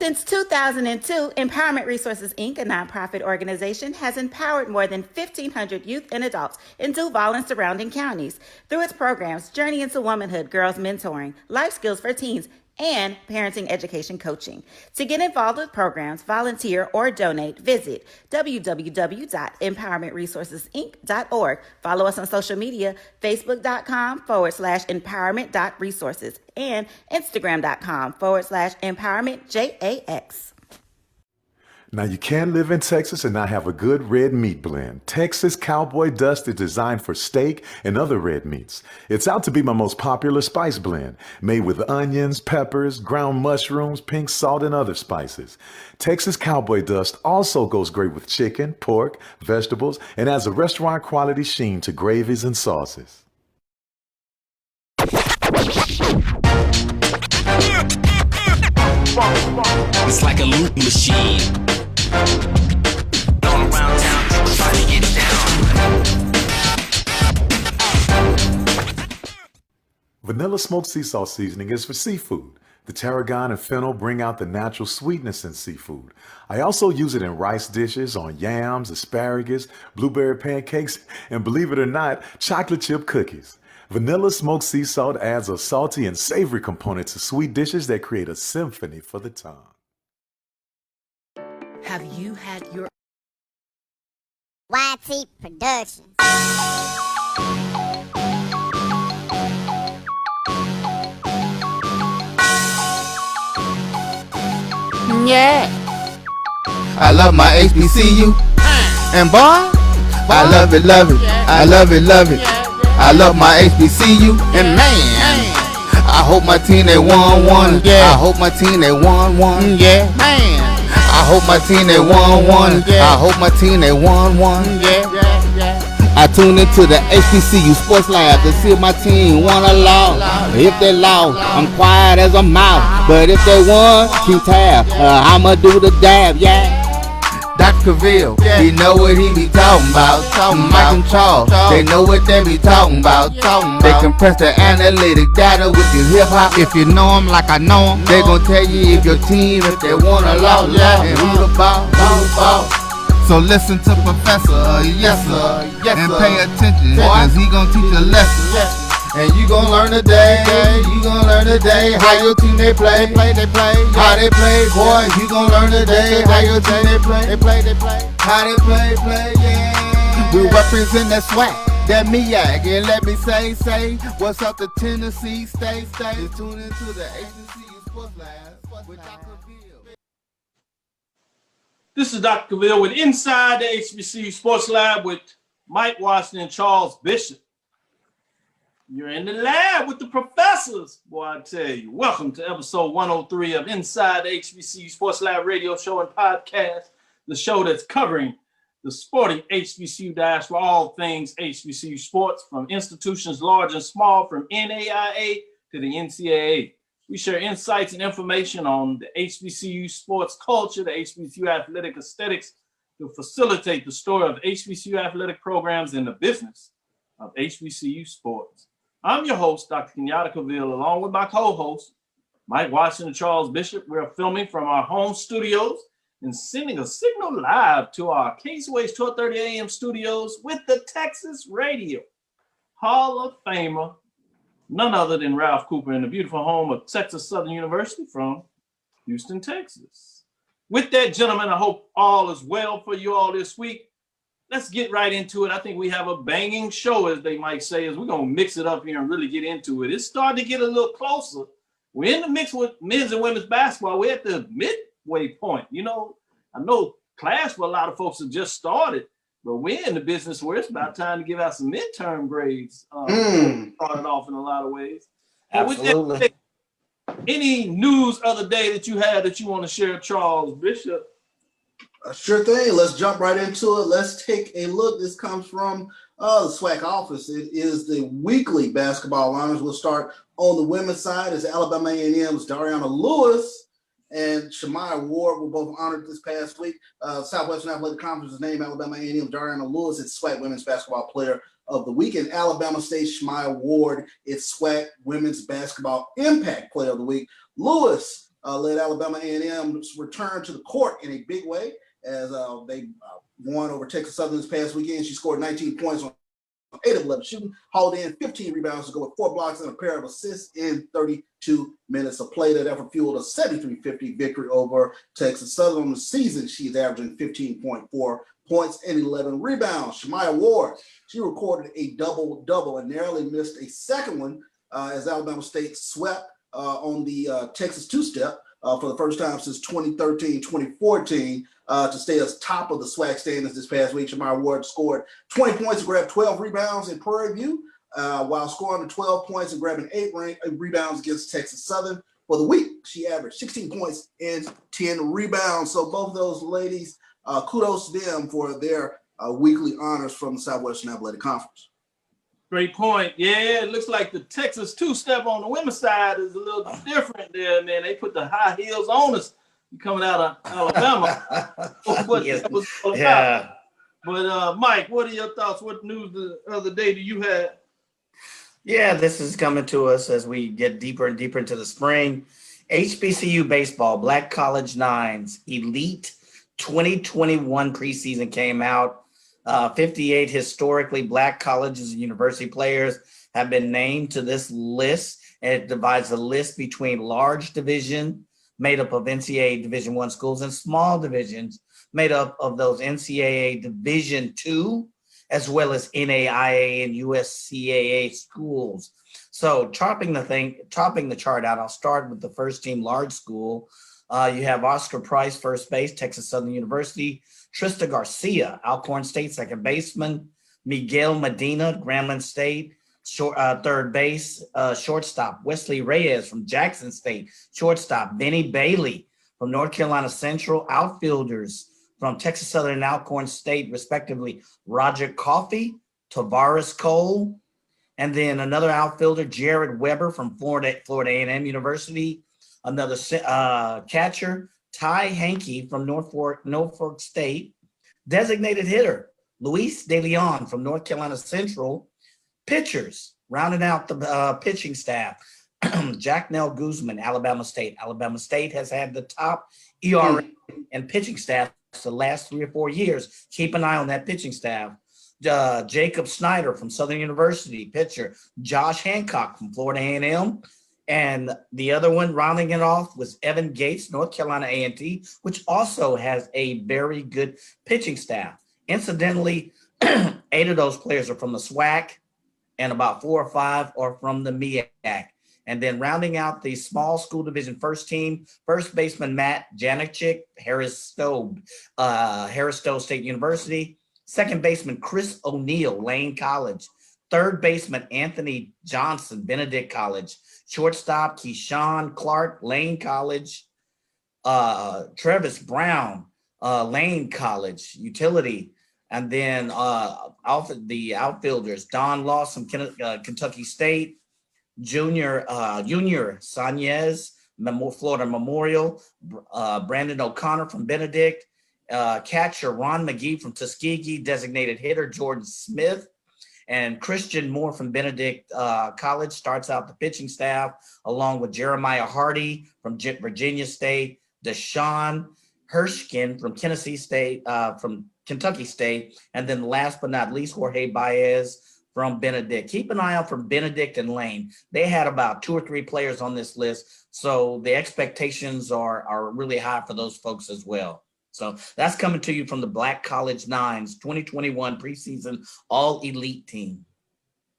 Since 2002, Empowerment Resources, Inc., a nonprofit organization, has empowered more than 1,500 youth and adults in Duval and surrounding counties through its programs Journey into Womanhood, Girls Mentoring, Life Skills for Teens, and parenting education coaching. To get involved with programs, volunteer, or donate, visit www.empowermentresourcesinc.org. Follow us on social media, facebook.com/empowerment.resources and instagram.com/empowermentjax. Now, you can live in Texas and not have a good red meat blend. Texas Cowboy Dust is designed for steak and other red meats. It's out to be my most popular spice blend, made with onions, peppers, ground mushrooms, pink salt, and other spices. Texas Cowboy Dust also goes great with chicken, pork, vegetables, and adds a restaurant quality sheen to gravies and sauces. It's like a loop machine. Going around town, trying to get down. Vanilla smoked sea salt seasoning is for seafood. The tarragon and fennel bring out the natural sweetness in seafood. I also use it in rice dishes, on yams, asparagus, blueberry pancakes, and believe it or not, chocolate chip cookies. Vanilla smoked sea salt adds a salty and savory component to sweet dishes that create a symphony for the tongue. Have you had your YT Productions? Yeah. I love my HBCU. And boy, I love it, love it. I love it, love it. I love my HBCU. And man, I hope my team they won. Yeah. I hope my team they won. Yeah. Man, I hope my team they won. Yeah. I hope my team they won. Yeah. I tune into the HBCU Sports Lab to see if my team won or lost. If they lost, I'm quiet as a mouse. But if they won, keep tab. I'ma do the dab, yeah. Dr. Cavil, he know what he be talking about. Mike and Charles, they know what they be talking about. They compress the analytic data with the hip hop. If you know them like I know them, they gon' tell you if your team, if they won or lost, and who the ball. So listen to Professor, yes sir, and pay attention, cause he gon' teach a lesson. And you gon' learn today, how your team they play, how they play, boy, you gon' learn today, how your team they play, how they play, yeah. We represent that SWAC, that MEAC, and let me say, what's up to Tennessee, stay, just tune into the HBCU Sports Lab with Dr. Cavil. This is Dr. Cavil with Inside the HBCU Sports Lab with Mike Washington and Charles Bishop. You're in the lab with the professors, boy, I tell you. Welcome to episode 103 of Inside the HBCU Sports Lab radio show and podcast, the show that's covering the sporting HBCU dash for all things HBCU sports, from institutions large and small, from NAIA to the NCAA. We share insights and information on the HBCU sports culture, the HBCU athletic aesthetics, to facilitate the story of HBCU athletic programs and the business of HBCU sports. I'm your host, Dr. Kenyatta Cavil, along with my co-host, Mike Washington and Charles Bishop. We're filming from our home studios and sending a signal live to our Caseway's 12:30 a.m. studios with the Texas Radio Hall of Famer, none other than Ralph Cooper, in the beautiful home of Texas Southern University from Houston, Texas. With that, gentlemen, I hope all is well for you all this week. Let's get right into it. I think we have a banging show, as they might say, as we're going to mix it up here and really get into it. It's starting to get a little closer. We're in the mix with men's and women's basketball. We're at the midway point. You know, I know class for a lot of folks have just started, but we're in the business where it's about time to give out some midterm grades. Started off in a lot of ways. Absolutely. With that, any news of the day that you had that you want to share, Charles Bishop? Sure thing. Let's jump right into it. Let's take a look. This comes from the SWAC office. It is the weekly basketball liners. We'll start on the women's side as Alabama A&M's Dariana Lewis and Shemaya Ward were both honored this past week. Southwestern Athletic Conference's name Alabama A&M Dariana Lewis is SWAC Women's Basketball Player of the Week. And Alabama State Shemaya Ward is SWAC Women's Basketball Impact Player of the Week. Lewis led Alabama A&M return to the court in a big way as they won over Texas Southern this past weekend. She scored 19 points on 8 of 11 shooting, hauled in 15 rebounds to go with 4 blocks and a pair of assists in 32 minutes of play. That effort fueled a 73-50 victory over Texas Southern. On the season, she's averaging 15.4 points and 11 rebounds. Shemaya Ward, she recorded a double-double and narrowly missed a second one as Alabama State swept on the Texas two-step for the first time since 2013-2014 to stay as top of the SWAC standings this past week. Shemaya Ward scored 20 points and grabbed 12 rebounds in Prairie View while scoring the 12 points and grabbing 8 rebounds against Texas Southern. For the week, she averaged 16 points and 10 rebounds. So both of those ladies, kudos to them for their weekly honors from the Southwestern Athletic Conference. Great point. Yeah, it looks like the Texas two-step on the women's side is a little different there, man. They put the high heels on us coming out of Alabama. Yeah. But Mike, what are your thoughts? What news the other day do you have? Yeah, this is coming to us as we get deeper and deeper into the spring. HBCU baseball, Black College Nines, Elite 2021 preseason came out. 58 historically Black colleges and university players have been named to this list. And it divides the list between large division, made up of NCAA Division I schools, and small divisions, made up of those NCAA Division II, as well as NAIA and USCAA schools. So chopping the chart out, I'll start with the first team large school. You have Oscar Price, first base, Texas Southern University. Trista Garcia, Alcorn State, second baseman. Miguel Medina, Grambling State, third base. Shortstop, Wesley Reyes from Jackson State. Shortstop, Benny Bailey from North Carolina Central. Outfielders from Texas Southern and Alcorn State, respectively, Roger Coffey, Tavares Cole, and then another outfielder, Jared Weber from Florida A&M University. Another catcher, Ty Hankey from Norfolk State. Designated hitter, Luis De Leon from North Carolina Central. Pitchers, rounding out the pitching staff, Jack Nell Guzman, Alabama State. Alabama State has had the top ERA and pitching staff the last 3 or 4 years. Keep an eye on that pitching staff. Jacob Snyder from Southern University, pitcher. Josh Hancock from Florida A&M. And the other one rounding it off was Evan Gates, North Carolina A&T, which also has a very good pitching staff. Incidentally, 8 of those players are from the SWAC and about 4 or 5 are from the MEAC. And then rounding out the small school division first team, first baseman Matt Janicic, Harris Stowe State University. Second baseman Chris O'Neill, Lane College. Third baseman Anthony Johnson, Benedict College. Shortstop Keyshawn Clark, Lane College. Travis Brown, Lane College. Utility. And then the outfielders, Don Lawson, Kentucky State. Junior Sanchez, Florida Memorial. Brandon O'Connor from Benedict. Catcher Ron McGee from Tuskegee. Designated hitter Jordan Smith. And Christian Moore from Benedict College starts out the pitching staff, along with Jeremiah Hardy from Virginia State, Deshaun Hershkin from Kentucky State, and then last but not least, Jorge Baez from Benedict. Keep an eye out for Benedict and Lane. They had about 2 or 3 players on this list, so the expectations are really high for those folks as well. So that's coming to you from the Black College Nines 2021 preseason all elite team.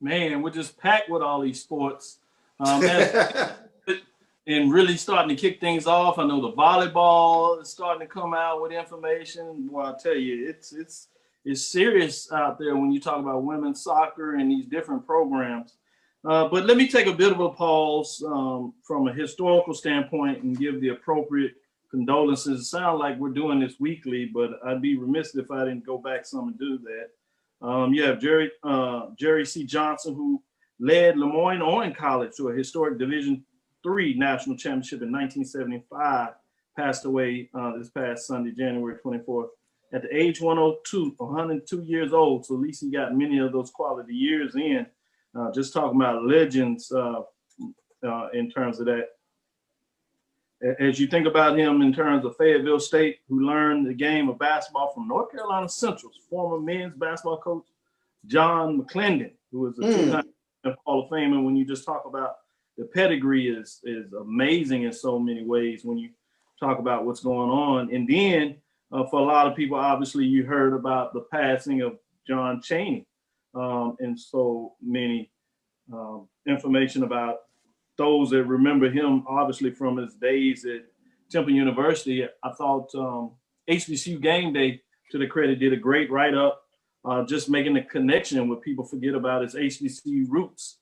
Man, we're just packed with all these sports. And really starting to kick things off. I know the volleyball is starting to come out with information. Well, I'll tell you, it's serious out there when you talk about women's soccer and these different programs. But let me take a bit of a pause from a historical standpoint and give the appropriate condolences. It sounds like we're doing this weekly, but I'd be remiss if I didn't go back some and do that. You have Jerry C. Johnson, who led Lemoyne Owen College to a historic Division III national championship in 1975, passed away this past Sunday, January 24th, at the age 102 years old. So at least he got many of those quality years in. Just talking about legends in terms of that. as you think about him in terms of Fayetteville State, who learned the game of basketball from North Carolina Central's former men's basketball coach, John McClendon, who is a two-time Hall of Famer. When you just talk about the pedigree is amazing in so many ways when you talk about what's going on. And then for a lot of people, obviously, you heard about the passing of John Chaney, and so many information about those that remember him, obviously, from his days at Temple University. I thought HBCU Game Day, to the credit, did a great write-up, just making the connection what people forget about his HBCU roots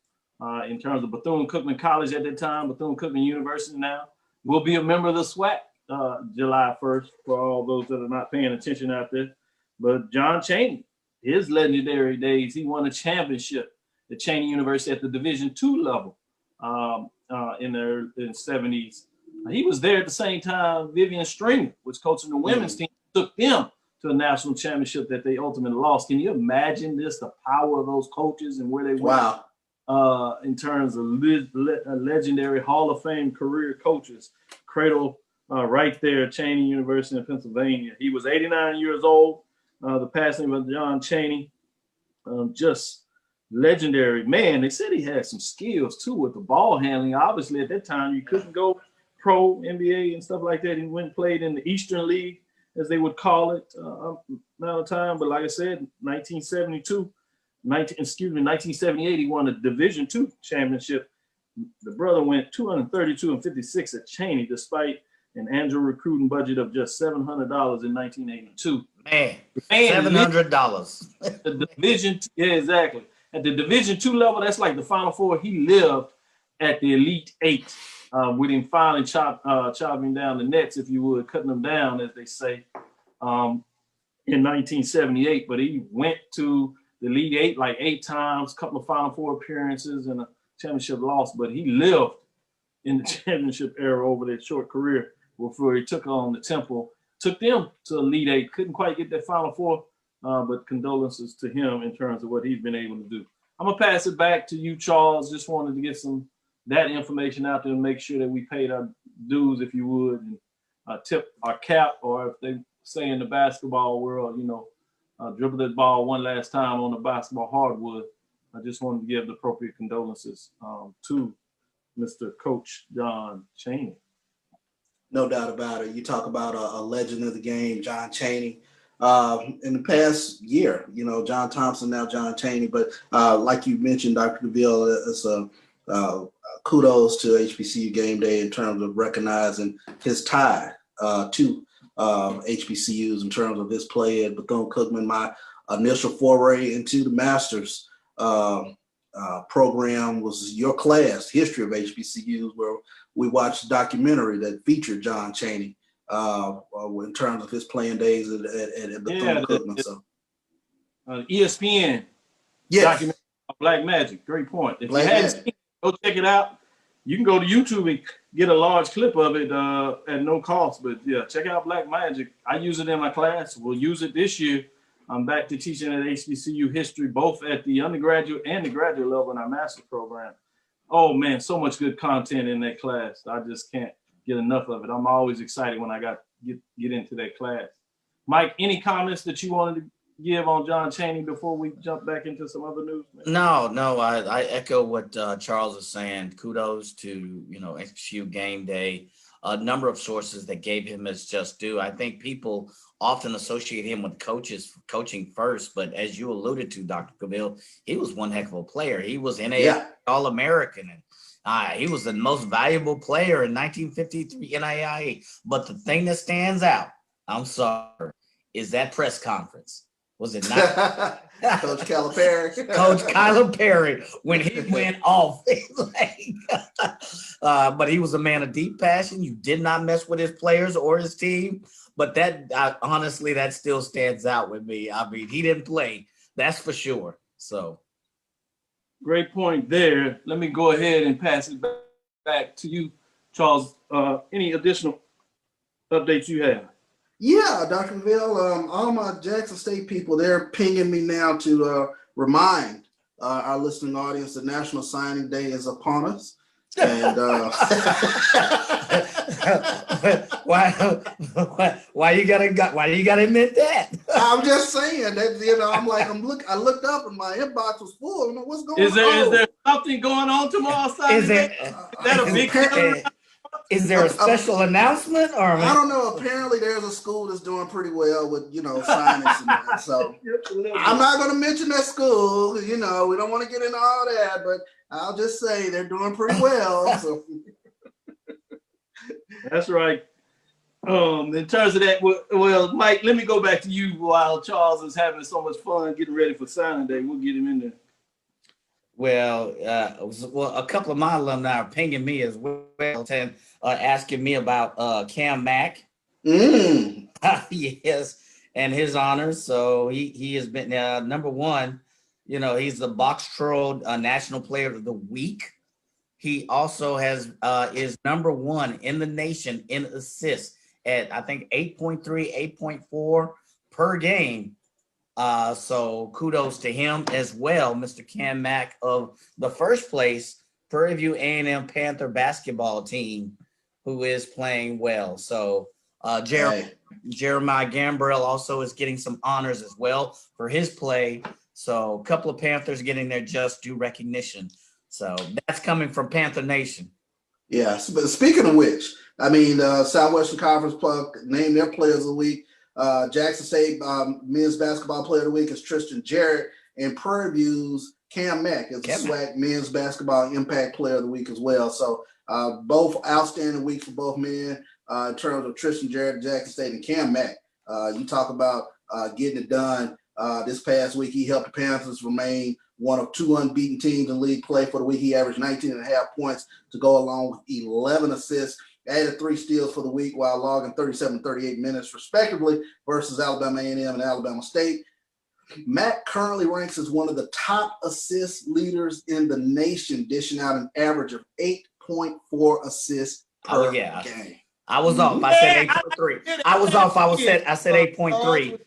in terms of Bethune-Cookman College at that time, Bethune-Cookman University now, will be a member of the SWAC July 1st, for all those that are not paying attention out there. But John Chaney, his legendary days, he won a championship at Chaney University at the Division II level in the 70s. He was there at the same time Vivian Stringer was coaching the women's team, took them to a national championship that they ultimately lost. Can you imagine this, the power of those coaches and where they went in terms of legendary Hall of Fame career coaches? Cradle right there, Chaney University in Pennsylvania. He was 89 years old. The passing of John Chaney, just legendary. Man, they said he had some skills too with the ball handling. Obviously, at that time, you couldn't go pro NBA and stuff like that. He went and played in the Eastern League, as they would call it, now time. But like I said, 1978, he won a Division II championship. The brother went 232-56 at Chaney, despite an annual recruiting budget of just $700 in 1982. Man, $700. The Division, yeah, exactly. At the Division II level, that's like the Final Four. He lived at the Elite Eight, with him finally chopping down the nets, if you would, cutting them down, as they say, in 1978. But he went to the Elite Eight like 8 times, a couple of Final Four appearances, and a championship loss. But he lived in the championship era over that short career before he took on the Temple, took them to Elite Eight. Couldn't quite get that Final Four, but condolences to him in terms of what he's been able to do. I'm going to pass it back to you, Charles. Just wanted to get that information out there and make sure that we paid our dues, if you would, and tip our cap, or if they say in the basketball world, dribble that ball one last time on the basketball hardwood. I just wanted to give the appropriate condolences to Mr. Coach John Chaney. No doubt about it. You talk about a legend of the game, John Chaney. In the past year, John Thompson, now John Chaney. But like you mentioned, Dr. Cavil, it's a kudos to HBCU Game Day in terms of recognizing his tie to HBCUs in terms of his play at Bethune-Cookman. My initial foray into the Masters program was your class, History of HBCUs, where we watched a documentary that featured John Chaney in terms of his playing days at Bethune-Cookman. ESPN documentary, Black Magic. Great point. If you hadn't seen it, go check it out. You can go to YouTube and get a large clip of it at no cost. But yeah, check out Black Magic. I use it in my class. We'll use it this year. I'm back to teaching at HBCU history, both at the undergraduate and the graduate level in our master's program. Oh man, so much good content in that class. I just can't get enough of it. I'm always excited when I get into that class. Mike, any comments that you wanted to give on John Chaney before we jump back into some other news? No, I echo what Charles is saying. Kudos to HBCU Game Day. A number of sources that gave him his just due. I think people often associate him with coaching first, but as you alluded to, Dr. Cavil, he was one heck of a player. He was NAIA All-American, and he was the most valuable player in 1953 NAIA. But the thing that stands out, I'm sorry, is that press conference. Was it not? Coach Calipari. Coach Calipari, when he went off. But he was a man of deep passion. You did not mess with his players or his team. But honestly, that still stands out with me. I mean, he didn't play. That's for sure. So. Great point there. Let me go ahead and pass it back to you, Charles. Any additional updates you have? Yeah, Dr. Cavil, all my Jackson State people, they're pinging me now to remind our listening audience that National Signing Day is upon us. And Why you gotta admit that? I'm just saying that I looked up and my inbox was full. I'm like, what's going on? Is there something going on tomorrow Sunday? Is that a big Is there a special announcement or I don't know. Apparently there's a school that's doing pretty well with signings and that. So I'm not gonna mention that school, we don't want to get into all that, but I'll just say they're doing pretty well. So that's right. In terms of that, well, Mike, let me go back to you while Charles is having so much fun getting ready for signing day. We'll get him in there. Well, a couple of my alumni are pinging me as well, asking me about Cam Mack. Yes, and his honors. So he has been number one. He's the Box Troll National Player of the Week. He also is number one in the nation in assists at I think 8.3, 8.4 per game. So kudos to him as well, Mr. Cam Mack of the first place Prairie View A&M Panther basketball team, who is playing well. So Jeremiah Gambrell also is getting some honors as well for his play. So a couple of Panthers getting their just due recognition. So that's coming from Panther Nation. Yes, but speaking of which, Southwestern Conference named their players of the week. Jackson State men's basketball player of the week is Tristan Jarrett, and Prairie View's Cam Mack is the SWAC men's basketball impact player of the week as well. So both outstanding weeks for both men in terms of Tristan Jarrett, Jackson State, and Cam Mack. You talk about getting it done. This past week, he helped the Panthers remain one of two unbeaten teams in league play for the week. He averaged 19.5 points to go along with 11 assists. Added 3 steals for the week while logging 37 38 minutes respectively versus Alabama A&M and Alabama State. Mack currently ranks as one of the top assist leaders in the nation, dishing out an average of 8.4 assists per game. I was off. I said 8.3. I was off. I said 8.3.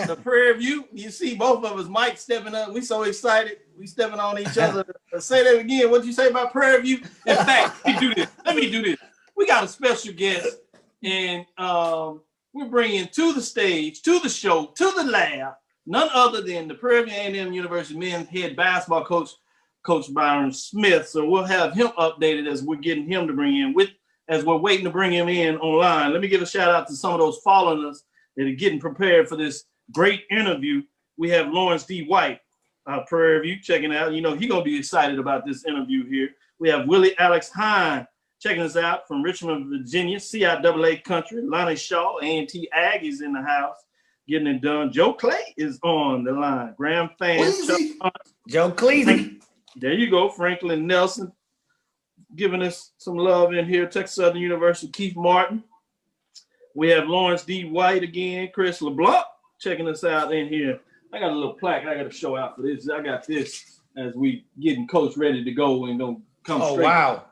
The Prairie View, you see both of us, Mike stepping up. We so excited. We stepping on each other. Say that again. What'd you say about Prairie View? In fact, let me do this. We got a special guest, and we're bringing to the stage, to the show, to the lab, none other than the Prairie View A&M University men's head basketball coach, Coach Byron Smith. So we'll have him updated as we're getting him to bring in as we're waiting to bring him in online. Let me give a shout out to some of those following us that are getting prepared for this great interview. We have Lawrence D. White, Prairie View, checking out. He's going to be excited about this interview here. We have Willie Alex Hine checking us out from Richmond, Virginia, CIAA Country. Lonnie Shaw, A&T Aggies in the house, getting it done. Joe Clay is on the line. Graham Fan. Joe Cleasy. There you go. Franklin Nelson giving us some love in here. Texas Southern University, Keith Martin. We have Lawrence D. White again. Chris LeBlanc checking us out in here. I got a little plaque I got to show out for this. I got this as we getting Coach ready to go and going to come straight. Oh, wow.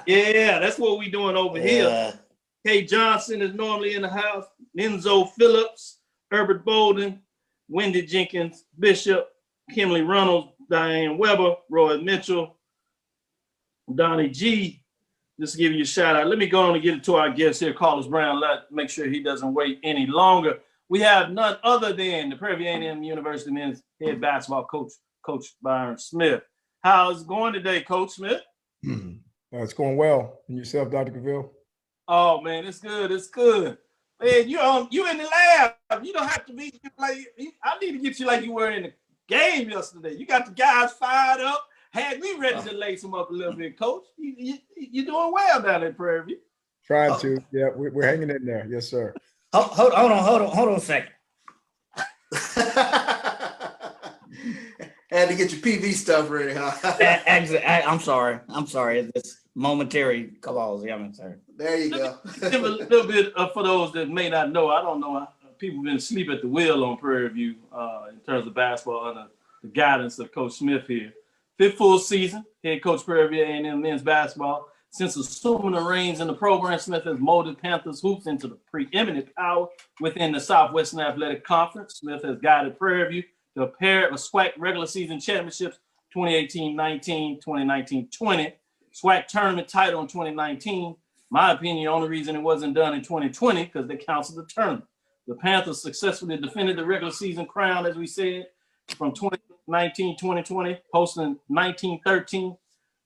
Yeah, that's what we doing over here. Kay Johnson is normally in the house. Enzo Phillips, Herbert Bolden, Wendy Jenkins, Bishop, Kimberly Reynolds, Diane Weber, Roy Mitchell, Donnie G. Just to give you a shout out. Let me go on and get it to our guest here, Carlos Brown. Make sure he doesn't wait any longer. We have none other than the Prairie View A&M University men's head basketball coach, Coach Byron Smith. How's it going today, Coach Smith? It's going well. And yourself, Dr. Cavil? Oh man, it's good. It's good. Man, you in the lab. You don't have to be like. I need to get you like you were in the game yesterday. You got the guys fired up. Had me ready to lace them up a little bit, Coach. You're doing well down at Prairie View. Trying to. Yeah, we're hanging in there. Yes, sir. Hold on a second. Had to get your PV stuff ready, huh? I'm sorry. This momentary calls. Yeah, sir. There you go. Give a little bit for those that may not know. I don't know. People been asleep at the wheel on Prairie View in terms of basketball under the guidance of Coach Smith here. 5th full season, head coach Prairie View A&M men's basketball. Since assuming the reins in the program, Smith has molded Panthers hoops into the preeminent power within the Southwestern Athletic Conference. Smith has guided Prairie View to a pair of SWAC regular season championships, 2018-19, 2019-20. SWAC tournament title in 2019. My opinion, the only reason it wasn't done in 2020 because they canceled the tournament. The Panthers successfully defended the regular season crown, as we said, from 2019-2020, posting 19-13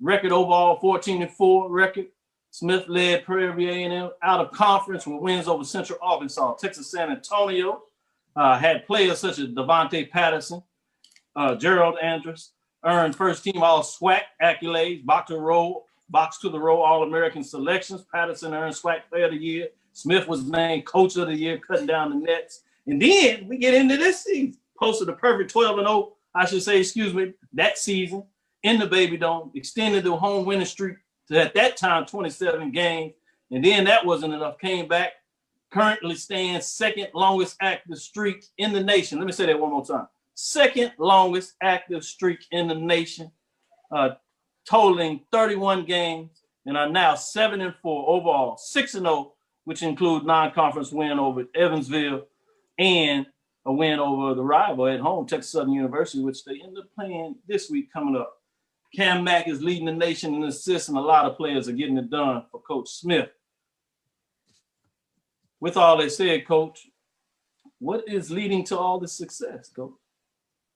record overall, 14-4 record. Smith led Prairie A&M out of conference with wins over Central Arkansas. Texas San Antonio had players such as Devontae Patterson, Gerald Andrus, earned first-team All-SWAC accolades, box to the row All-American selections. Patterson earned SWAC Player of the Year. Smith was named Coach of the Year, cutting down the nets. And then we get into this season. Posted a perfect 12-0, that season in the Baby Dome, extended the home winning streak to, at that time, 27 games. And then that wasn't enough, came back, currently stands second longest active streak in the nation. Let me say that one more time. Second longest active streak in the nation, totaling 31 games, and are now 7-4 overall, 6-0, which include non-conference win over Evansville and a win over the rival at home, Texas Southern University, which they end up playing this week coming up. Cam Mack is leading the nation in assists, and a lot of players are getting it done for Coach Smith. With all that said, Coach, what is leading to all this success, Coach?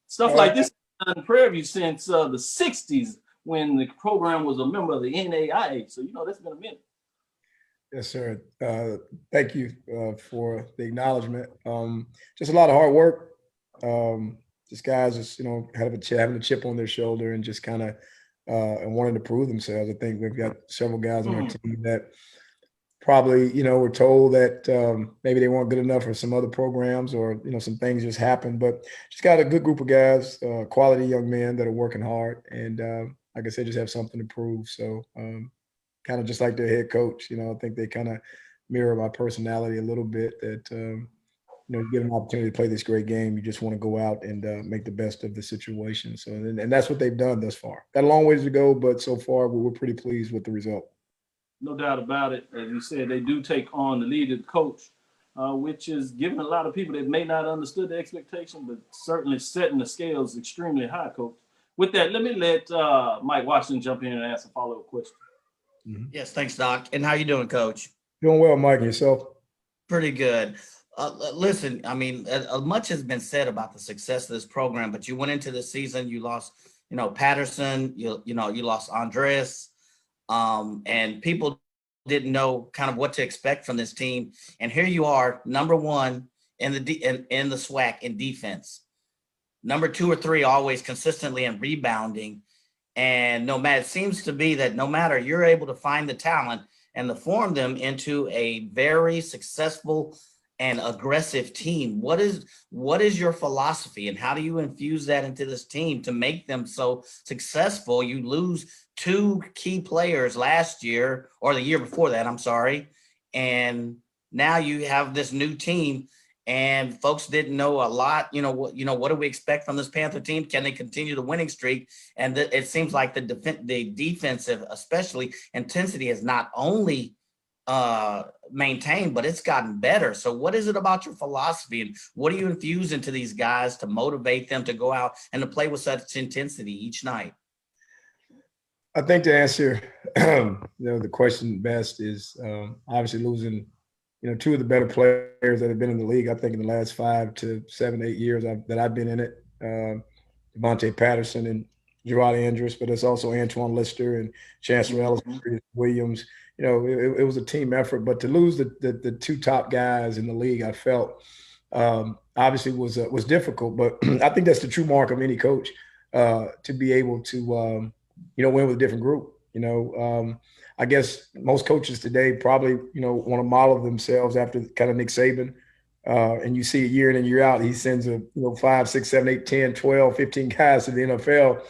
Stuff like this in Prairie since the 60s when the program was a member of the NAIA. So, that's been a minute. Yes, sir. Thank you for the acknowledgement. Just a lot of hard work. Just guys just, having a chip on their shoulder and just kind of and wanting to prove themselves. I think we've got several guys on our team that probably, were told that maybe they weren't good enough for some other programs or, some things just happened. But just got a good group of guys, quality young men that are working hard. And like I said, just have something to prove. So kind of just like their head coach, I think they kind of mirror my personality a little bit that, you get an opportunity to play this great game. You just want to go out and make the best of the situation. So, and that's what they've done thus far. Got a long ways to go, but so far we're pretty pleased with the result. No doubt about it. As you said, they do take on the lead of the coach, which is giving a lot of people that may not understood the expectation, but certainly setting the scales extremely high, Coach. With that, let me let Mike Washington jump in and ask a follow-up question. Mm-hmm. Yes, thanks, Doc. And how you doing, Coach? Doing well, Mike. And yourself? Pretty good. Listen, much has been said about the success of this program, but you went into the season, you lost, Patterson, you lost Andres, and people didn't know kind of what to expect from this team. And here you are, number one in the SWAC in defense, number 2 or 3 always consistently in rebounding. And it seems to be that no matter, you're able to find the talent and to form them into a very successful and aggressive team. What is your philosophy, and how do you infuse that into this team to make them so successful? You lose 2 key players last year, or the year before that, I'm sorry. And now you have this new team, and folks didn't know a lot. What do we expect from this Panther team? Can they continue the winning streak? And it seems like the defensive, especially intensity, is not only maintained, but it's gotten better. So what is it about your philosophy, and what do you infuse into these guys to motivate them to go out and to play with such intensity each night? I think to answer, the question best is obviously losing, 2 of the better players that have been in the league. I think in the last 5 to 7, 8 years that I've been in it, Devontae Patterson and Gerard Andrus, but it's also Antoine Lister and Chancellor Ellis, Williams. It was a team effort, but to lose the 2 top guys in the league, I felt obviously was difficult. But I think that's the true mark of any coach, to be able to win with a different group. I guess most coaches today probably want to model themselves after kind of Nick Saban, and you see it year in and year out. He sends 5, 6, 7, 8, 10, 12, 15 guys to the NFL,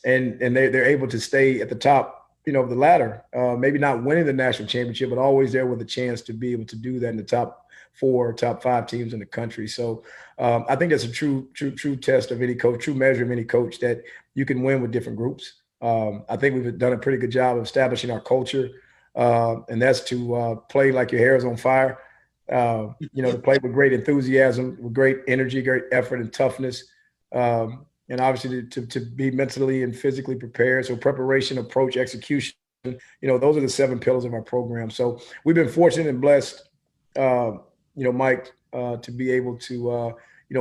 and they're able to stay at the top of the ladder, maybe not winning the national championship, but always there with a chance to be able to do that in the top 4, top 5 teams in the country. So I think that's a true test of any coach, true measure of any coach, that you can win with different groups. I think we've done a pretty good job of establishing our culture, and that's to play like your hair is on fire, to play with great enthusiasm, with great energy, great effort and toughness. And obviously to be mentally and physically prepared. So preparation, approach, execution Those are the 7 pillars of our program. So we've been fortunate and blessed, Mike, to be able to,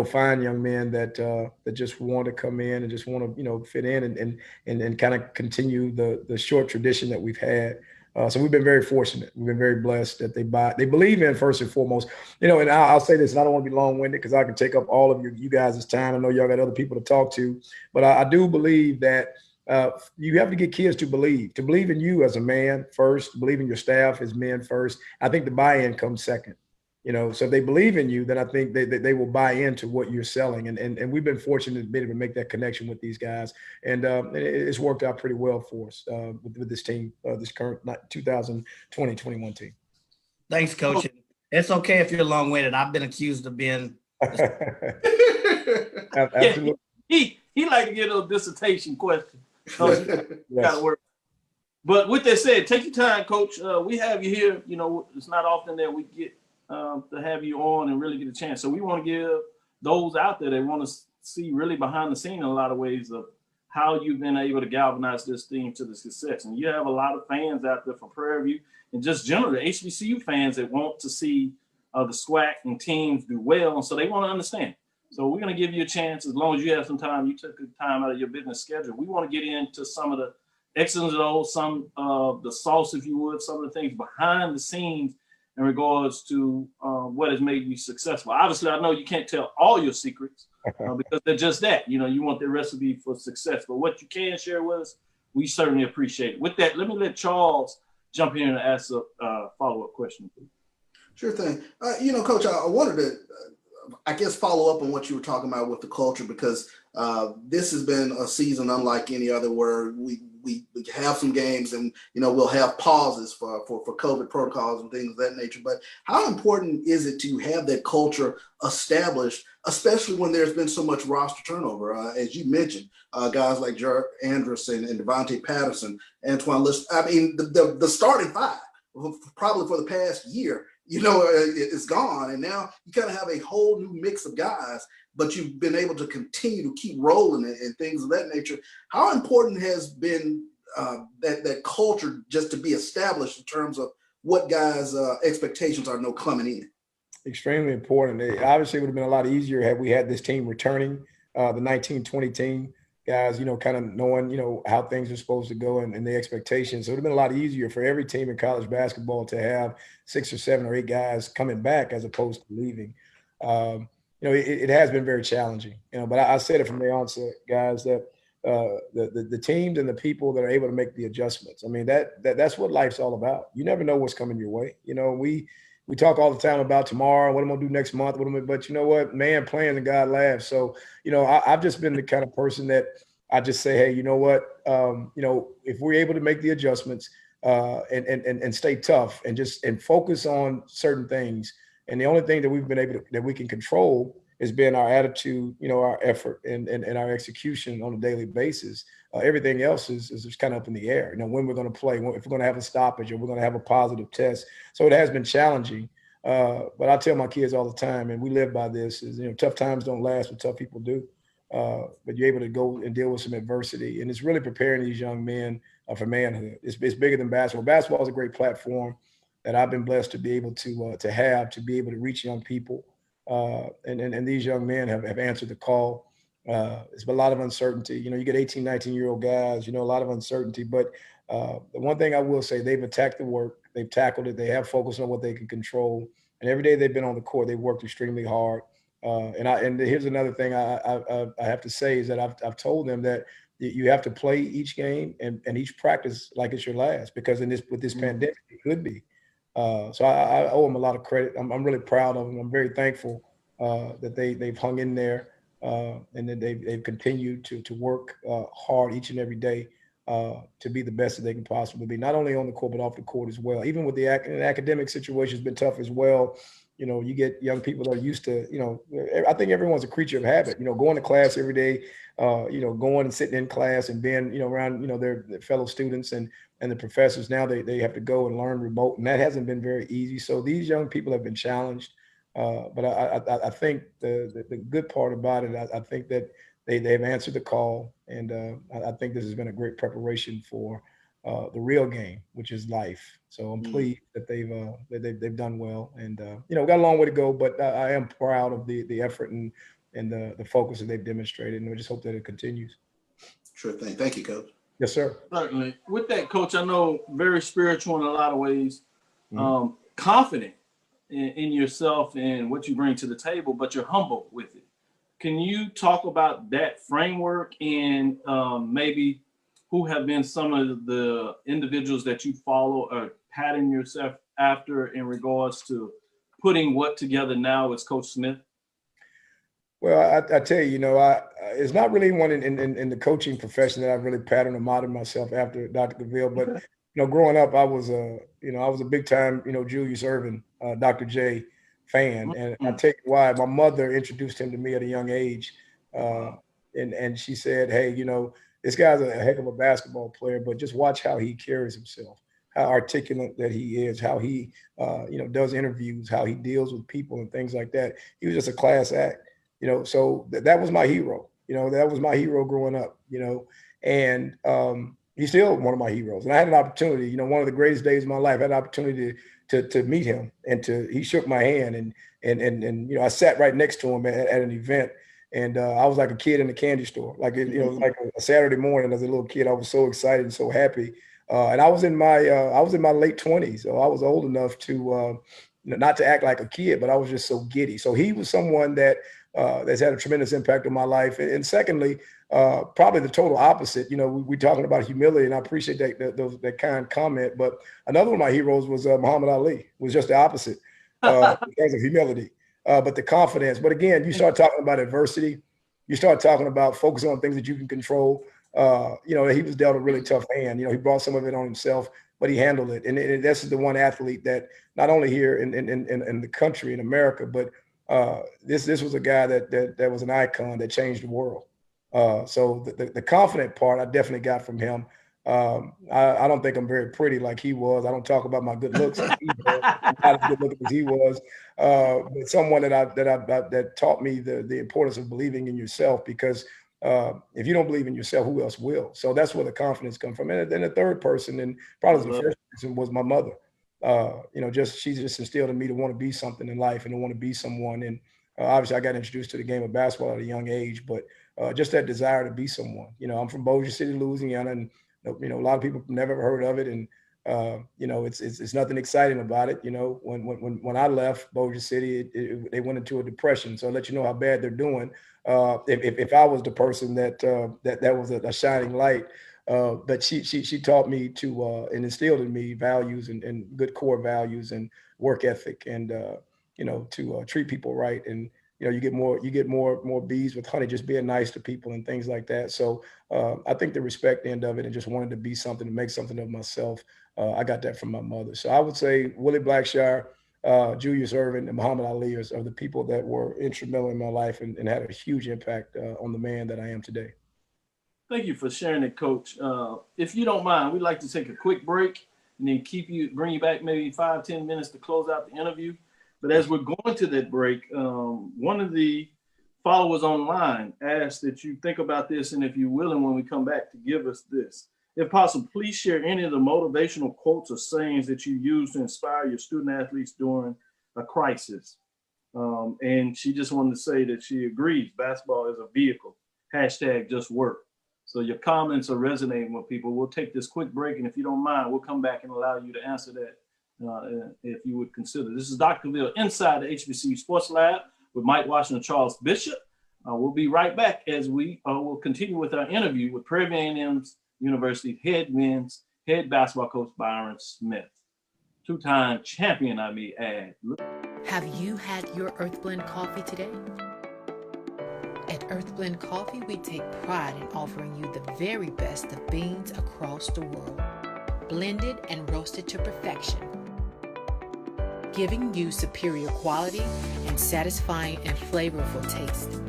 find young men that just want to come in and just want to, fit in and kind of continue the short tradition that we've had. So we've been very fortunate. We've been very blessed that they believe in, first and foremost, and I'll say this, and I don't want to be long-winded because I can take up all of you guys' time. I know y'all got other people to talk to, but I do believe that you have to get kids to believe in you as a man first, believe in your staff as men first. I think the buy-in comes second. So if they believe in you, then I think they will buy into what you're selling. And we've been fortunate to be able to make that connection with these guys. And it's worked out pretty well for us with this team, this current 2020-21 team. Thanks, Coach. It's okay if you're long-winded. I've been accused of being. Absolutely. Yeah, he like to get a dissertation question. Yes. Gotta work. But with that said, take your time, Coach. We have you here. It's not often that we get to have you on and really get a chance. So we want to give those out there that want to see really behind the scene in a lot of ways of how you've been able to galvanize this team to the success. And you have a lot of fans out there from Prairie View and just generally HBCU fans that want to see the SWAC and teams do well. And so they want to understand. So we're going to give you a chance as long as you have some time. You took the time out of your business schedule. We want to get into some of the excellence of those, some of the sauce, if you would, some of the things behind the scenes in regards to what has made you successful. Obviously, I know you can't tell all your secrets because they're just that. You want the recipe for success. But what you can share with us, we certainly appreciate it. With that, let me let Charles jump in and ask a follow-up question, please. Sure thing. Coach, I wanted to, follow up on what you were talking about with the culture, because this has been a season unlike any other where we have some games and, we'll have pauses for COVID protocols and things of that nature. But how important is it to have that culture established, especially when there's been so much roster turnover? As you mentioned, guys like Jared Anderson and Devontae Patterson, Antoine List. I mean, the starting 5, probably for the past year, is gone. And now you kind of have a whole new mix of guys, but you've been able to continue to keep rolling and things of that nature. How important has been that culture just to be established in terms of what guys' expectations are coming in? Extremely important. It obviously would have been a lot easier had we had this team returning, the 1920 team. Guys, kind of knowing, how things are supposed to go and the expectations. So it would have been a lot easier for every team in college basketball to have 6 or 7 or 8 guys coming back as opposed to leaving. It has been very challenging, but I said it from the onset, guys, that the teams and the people that are able to make the adjustments. I mean, that's what life's all about. You never know what's coming your way. We talk all the time about tomorrow, what I'm gonna do next month, but you know what, man plans and God laughs. So, I've just been the kind of person that I just say, hey, you know what, if we're able to make the adjustments and stay tough and focus on certain things, and the only thing that we've been able to, that we can control has been our attitude, our effort and our execution on a daily basis. Everything else is just kind of up in the air. When we're going to play, if we're going to have a stoppage or we're going to have a positive test. So it has been challenging. But I tell my kids all the time, and we live by this, is, tough times don't last, but tough people do. But you're able to go and deal with some adversity. And it's really preparing these young men for manhood. It's bigger than basketball. Basketball is a great platform that I've been blessed to be able to be able to reach young people. And these young men have answered the call. It's been a lot of uncertainty. You get 18, 19-year-old guys, a lot of uncertainty. But the one thing I will say, they've attacked the work. They've tackled it. They have focused on what they can control. And every day they've been on the court, they've worked extremely hard. And here's another thing I have to say is that I've told them that you have to play each game and each practice like it's your last, because with this pandemic, it could be. So I owe them a lot of credit. I'm really proud of them. I'm very thankful that they've hung in there and that they've continued to work hard each and every day to be the best that they can possibly be, not only on the court, but off the court as well. Even with the academic situation has been tough as well. You get young people that are used to, I think everyone's a creature of habit, going to class every day, going and sitting in class and being, around, their fellow students and the professors. Now they have to go and learn remote, and that hasn't been very easy. So these young people have been challenged. But I think the good part about it, I think that they've answered the call, and I think this has been a great preparation for the real game, which is life. So I'm pleased that they've done well, and we got a long way to go, but I am proud of the effort and the focus that they've demonstrated, and we just hope that it continues. Sure thing. Thank you, Coach. Yes, sir. Certainly. With that, Coach, I know very spiritual in a lot of ways, confident in yourself and what you bring to the table, but you're humble with it. Can you talk about that framework and maybe who have been some of the individuals that you follow or pattern yourself after in regards to putting what together now as Coach Smith? Well, I tell you, it's not really one in the coaching profession that I've really patterned or modeled myself after Dr. Cavil. But growing up, I was a big time Julius Erving, Dr. J fan, and I tell you why. My mother introduced him to me at a young age, and she said, "Hey, this guy's a heck of a basketball player, but just watch how he carries himself, how articulate that he is, how he does interviews, how he deals with people and things like that. He was just a class act." So that was my hero. That was my hero growing up, and he's still one of my heroes. And I had an opportunity, one of the greatest days of my life, I had an opportunity to meet him, and he shook my hand, and I sat right next to him at an event, and I was like a kid in a candy store, like like a Saturday morning as a little kid. I was so excited and so happy, and I was in my late 20s, so I was old enough to not to act like a kid, but I was just so giddy. So he was someone that's had a tremendous impact on my life. And secondly, probably the total opposite. We're talking about humility, and I appreciate that kind comment. But another one of my heroes was Muhammad Ali. Was just the opposite in terms of humility, but the confidence. But again, you start talking about adversity. You start talking about focusing on things that you can control. He was dealt a really tough hand. He brought some of it on himself, but he handled it. And this is the one athlete that not only here in the country, in America, but this was a guy that was an icon that changed the world. So the confident part I definitely got from him. I don't think I'm very pretty like he was. I don't talk about my good looks like he was. I'm not as good looking as he was. But someone that taught me the importance of believing in yourself, because if you don't believe in yourself, who else will? So that's where the confidence comes from. And then the third person, and probably the first person, was my mother. She's just instilled in me to want to be something in life and to want to be someone. And obviously I got introduced to the game of basketball at a young age, but just that desire to be someone. I'm from Bossier City, Louisiana, and a lot of people never heard of it. And it's nothing exciting about it. When I left Bossier City, they went into a depression. So I'll let you know how bad they're doing. If I was the person that was a shining light. But she taught me to and instilled in me values and good core values and work ethic, and to treat people right. And you get more bees with honey just being nice to people and things like that. So I think the respect end of it, and just wanting to be something, to make something of myself, I got that from my mother. So I would say Willie Blackshear, Julius Erving, and Muhammad Ali are the people that were instrumental in my life and had a huge impact on the man that I am today. Thank you for sharing it, Coach. If you don't mind, we'd like to take a quick break and then bring you back maybe 5-10 minutes to close out the interview. But as we're going to that break, one of the followers online asked that you think about this, and if you're willing, when we come back, to give us this. If possible, please share any of the motivational quotes or sayings that you use to inspire your student athletes during a crisis. And she just wanted to say that she agrees basketball is a vehicle. #JustWork. So your comments are resonating with people. We'll take this quick break, and if you don't mind, we'll come back and allow you to answer that if you would consider. This is Dr. Cavil inside the HBCU Sports Lab with Mike Washington, Charles Bishop. We'll be right back as we will continue with our interview with Prairie A&M's University head basketball coach Byron Smith. Two-time champion, I may add. Have you had your Earth Blend coffee today? At Earth Blend Coffee, we take pride in offering you the very best of beans across the world, blended and roasted to perfection, giving you superior quality and satisfying and flavorful taste.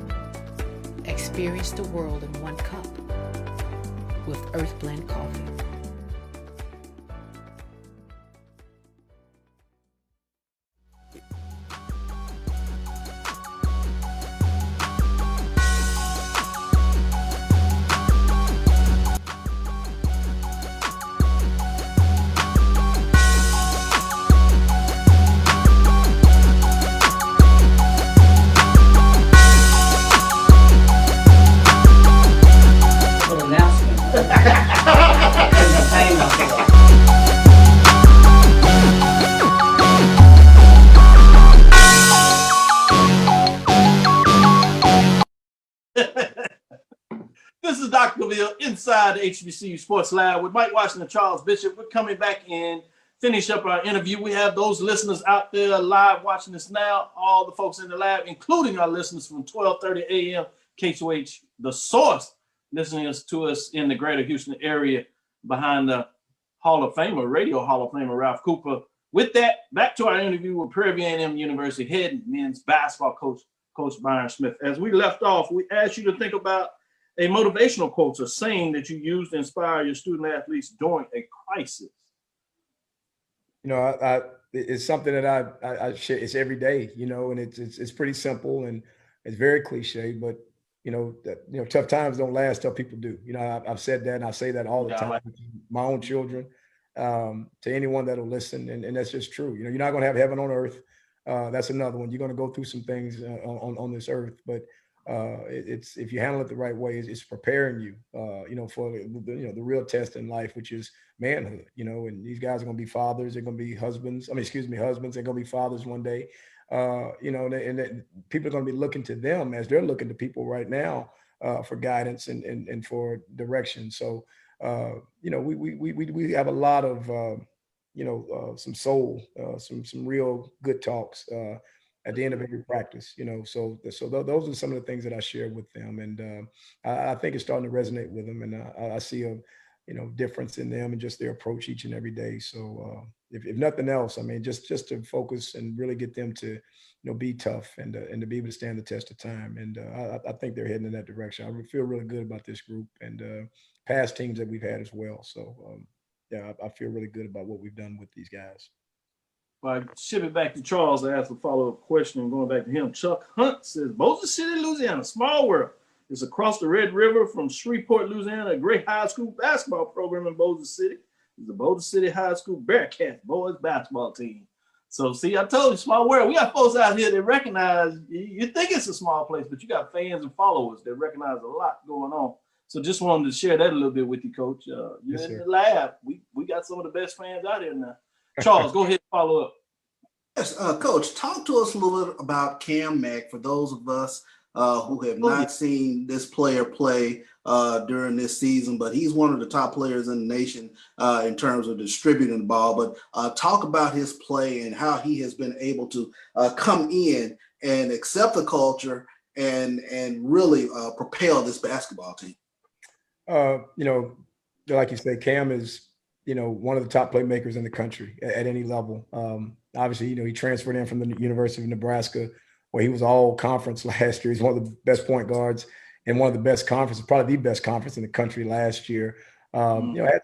Experience the world in one cup with Earth Blend Coffee. Cavil inside the HBCU Sports Lab with Mike Washington and Charles Bishop. We're coming back in, finish up our interview. We have those listeners out there live watching us now, all the folks in the lab, including our listeners from 12:30 a.m. KSOH, The Source, listening to us in the greater Houston area behind the Hall of Famer, Radio Hall of Famer Ralph Cooper. With that, back to our interview with Prairie A&M University head men's basketball coach, Coach Byron Smith. As we left off, we asked you to think about a motivational quote, a saying that you use to inspire your student athletes during a crisis. You know, it's something that I share. It's every day, you know, and it's pretty simple and it's very cliche, but tough times don't last, tough people do. You know, I've said that and I say that all the time to my own children, to anyone that'll listen, and that's just true. You know, you're not going to have heaven on earth. That's another one. You're going to go through some things on this earth, but it's if you handle it the right way, it's preparing you, for the real test in life, which is manhood. You know, and these guys are going to be fathers. They're going to be husbands. Husbands. They're going to be fathers one day. And people are going to be looking to them as they're looking to people right now for guidance and for direction. So, we have a lot of, some soul, some real good talks at the end of every practice, so those are some of the things that I share with them. And I think it's starting to resonate with them. And I see a, difference in them and just their approach each and every day. So if nothing else, I mean, just to focus and really get them to, be tough and to be able to stand the test of time. And I think they're heading in that direction. I feel really good about this group and past teams that we've had as well. So I feel really good about what we've done with these guys. Well, I ship it back to Charles to ask a follow-up question and going back to him. Chuck Hunt says, Bossier City, Louisiana, small world. It's across the Red River from Shreveport, Louisiana, a great high school basketball program in Bossier City. It's the Bossier City High School Bearcats boys basketball team. So, see, I told you, small world. We got folks out here that recognize, you think it's a small place, but you got fans and followers that recognize a lot going on. So just wanted to share that a little bit with you, Coach. You're yes, in sir. the lab. We got some of the best fans out here now. Charles, go ahead and follow up. Yes, Coach, talk to us a little bit about Cam Mack for those of us who have not seen this player play during this season, but he's one of the top players in the nation in terms of distributing the ball. But talk about his play and how he has been able to come in and accept the culture and really propel this basketball team. Like you say, Cam is, one of the top playmakers in the country at any level. Obviously, he transferred in from the University of Nebraska, where he was all conference last year. He's one of the best point guards in one of the best conferences, probably the best conference in the country last year. Had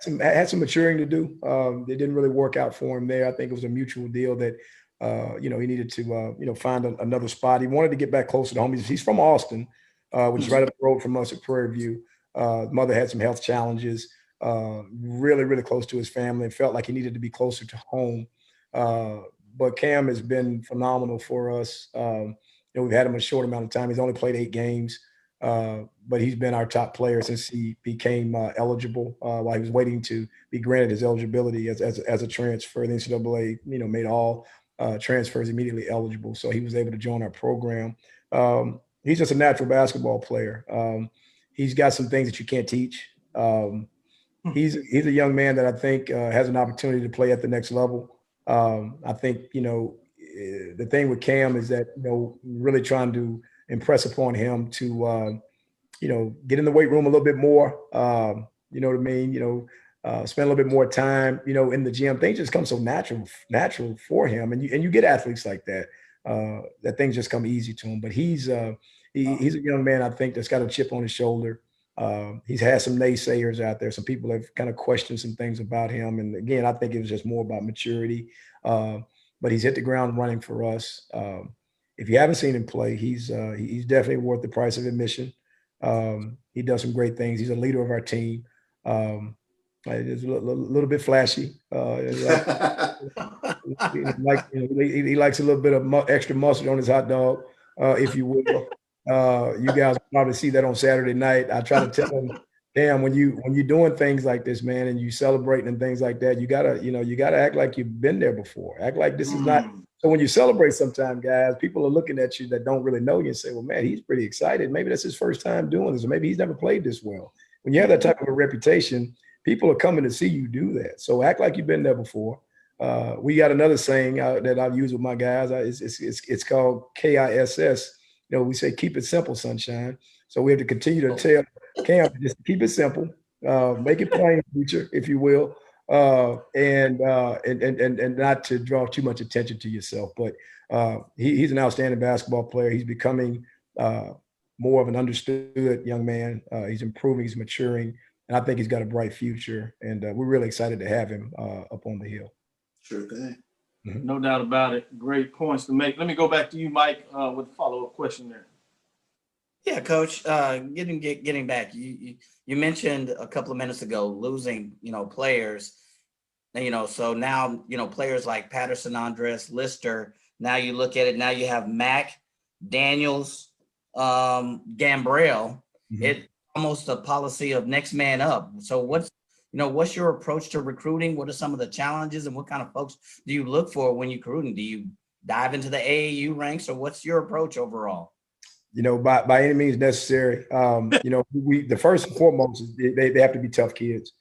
some maturing to do. It didn't really work out for him there. I think it was a mutual deal that, he needed to, find another spot. He wanted to get back closer to home. He's from Austin, which is right up the road from us at Prairie View. Mother had some health challenges, really, really close to his family, and felt like he needed to be closer to home. But Cam has been phenomenal for us. We've had him a short amount of time. He's only played 8 games, but he's been our top player since he became eligible while he was waiting to be granted his eligibility as a transfer. The NCAA, made all transfers immediately eligible. So he was able to join our program. He's just a natural basketball player. He's got some things that you can't teach. He's a young man that I think has an opportunity to play at the next level. I think, the thing with Cam is that, really trying to impress upon him to, get in the weight room a little bit more, you know what I mean? Spend a little bit more time, in the gym. Things just come so natural for him. And you get athletes like that, that things just come easy to him. But he's a young man, I think, that's got a chip on his shoulder. He's had some naysayers out there. Some people have kind of questioned some things about him. And again, I think it was just more about maturity. But he's hit the ground running for us. If you haven't seen him play, he's definitely worth the price of admission. He does some great things. He's a leader of our team. He's a little bit flashy. He likes a little bit of extra mustard on his hot dog, if you will. You guys will probably see that on Saturday night. I try to tell him, damn, when you're doing things like this, man, and you celebrating and things like that, you gotta act like you've been there before. Act like this is not. So when you celebrate sometime, guys, people are looking at you that don't really know you and say, well, man, he's pretty excited. Maybe that's his first time doing this, or maybe he's never played this well. when you have that type of a reputation, people are coming to see you do that. So act like you've been there before. We got another saying that I've used with my guys. It's called KISS. You know, we say, keep it simple, sunshine. So we have to continue to tell Cam, just keep it simple, make it plain, future, if you will, and not to draw too much attention to yourself. But he's an outstanding basketball player. He's becoming more of an understood young man. He's improving, he's maturing, and I think he's got a bright future. And we're really excited to have him up on the hill. Sure thing. Mm-hmm. No doubt about it. Great points to make. Let me go back to you, Mike, with a follow-up question there. Yeah, Coach. Getting back, you mentioned a couple of minutes ago losing, players, and so now players like Patterson, Andres, Lister. Now you look at it. Now you have Mack, Daniels, Gambrell. Mm-hmm. It's almost a policy of next man up. So what's your approach to recruiting? What are some of the challenges, and what kind of folks do you look for when you're recruiting? Do you dive into the AAU ranks, or what's your approach overall? By any means necessary. The first and foremost is they have to be tough kids.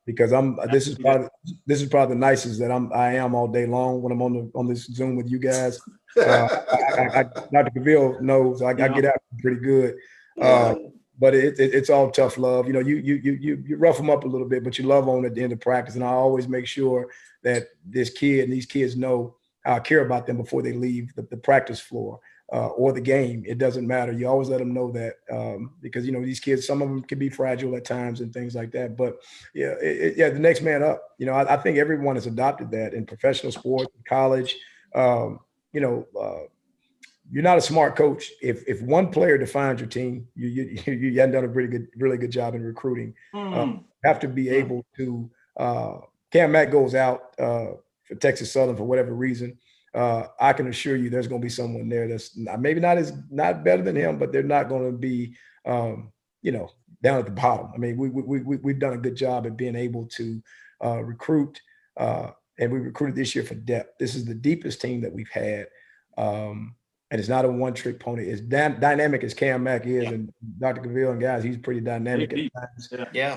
Because this is probably the nicest that I am all day long when I'm on this Zoom with you guys. Dr. Cavil knows I get out pretty good. But it's all tough love. You rough them up a little bit, but you love on at the end of practice. And I always make sure that these kids know I care about them before they leave the practice floor or the game. It doesn't matter. You always let them know that because, these kids, some of them can be fragile at times and things like that. But the next man up. I think everyone has adopted that in professional sports, college. You're not a smart coach. If one player defines your team, you haven't done a really good job in recruiting. Have to be able to. Cam Mack goes out for Texas Southern for whatever reason. I can assure you, there's going to be someone there that's maybe not better than him, but they're not going to be, down at the bottom. I mean, we've done a good job at being able to recruit, and we recruited this year for depth. This is the deepest team that we've had. And it's not a one-trick pony. As dynamic as Cam Mack is, and Dr. Cavil and guys, he's pretty dynamic at times. Yeah.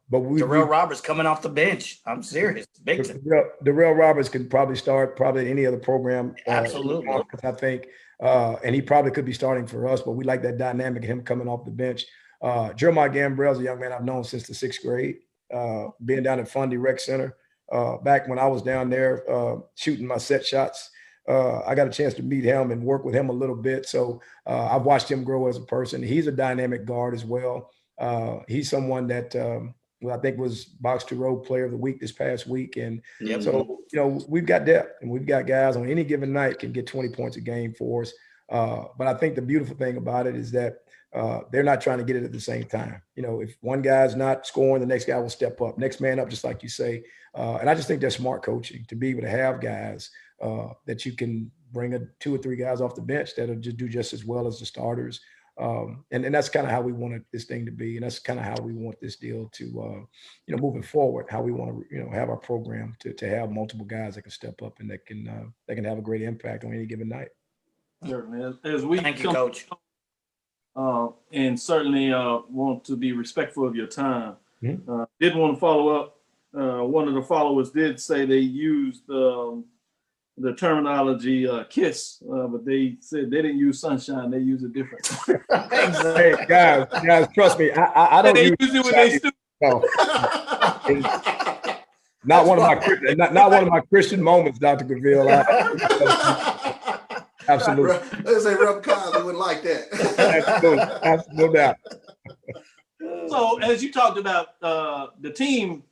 But Darrell Roberts coming off the bench. I'm serious. Big time. Darrell Roberts could probably start any other program. Absolutely. I think, and he probably could be starting for us, but we like that dynamic of him coming off the bench. Jeremiah Gambrell is a young man I've known since the 6th grade, being down at Fundy Rec Center. Back when I was down there shooting my set shots, I got a chance to meet him and work with him a little bit. So I've watched him grow as a person. He's a dynamic guard as well. He's someone that I think was Box to Road Player of the Week this past week. And so, we've got depth, and we've got guys on any given night can get 20 points a game for us. But I think the beautiful thing about it is that they're not trying to get it at the same time. If one guy's not scoring, the next guy will step up, next man up, just like you say. And I just think that's smart coaching, to be able to have guys that you can bring 2 or 3 guys off the bench that'll just do just as well as the starters. And that's kind of how we wanted this thing to be. And that's kind of how we want this deal to, moving forward, how we want to, have our program to have multiple guys that can step up and that can have a great impact on any given night. Certainly. As we Thank you, Coach. And certainly want to be respectful of your time. Mm-hmm. Did want to follow up. One of the followers did say they used the terminology KISS, but they said they didn't use sunshine. They use it different. Hey, guys, trust me. I don't use it when they students. No. Not one of my Christian moments, Dr. Cavil. Absolutely. Let's say Rev Cosby wouldn't like that. Absolutely, no doubt. So as you talked about the team,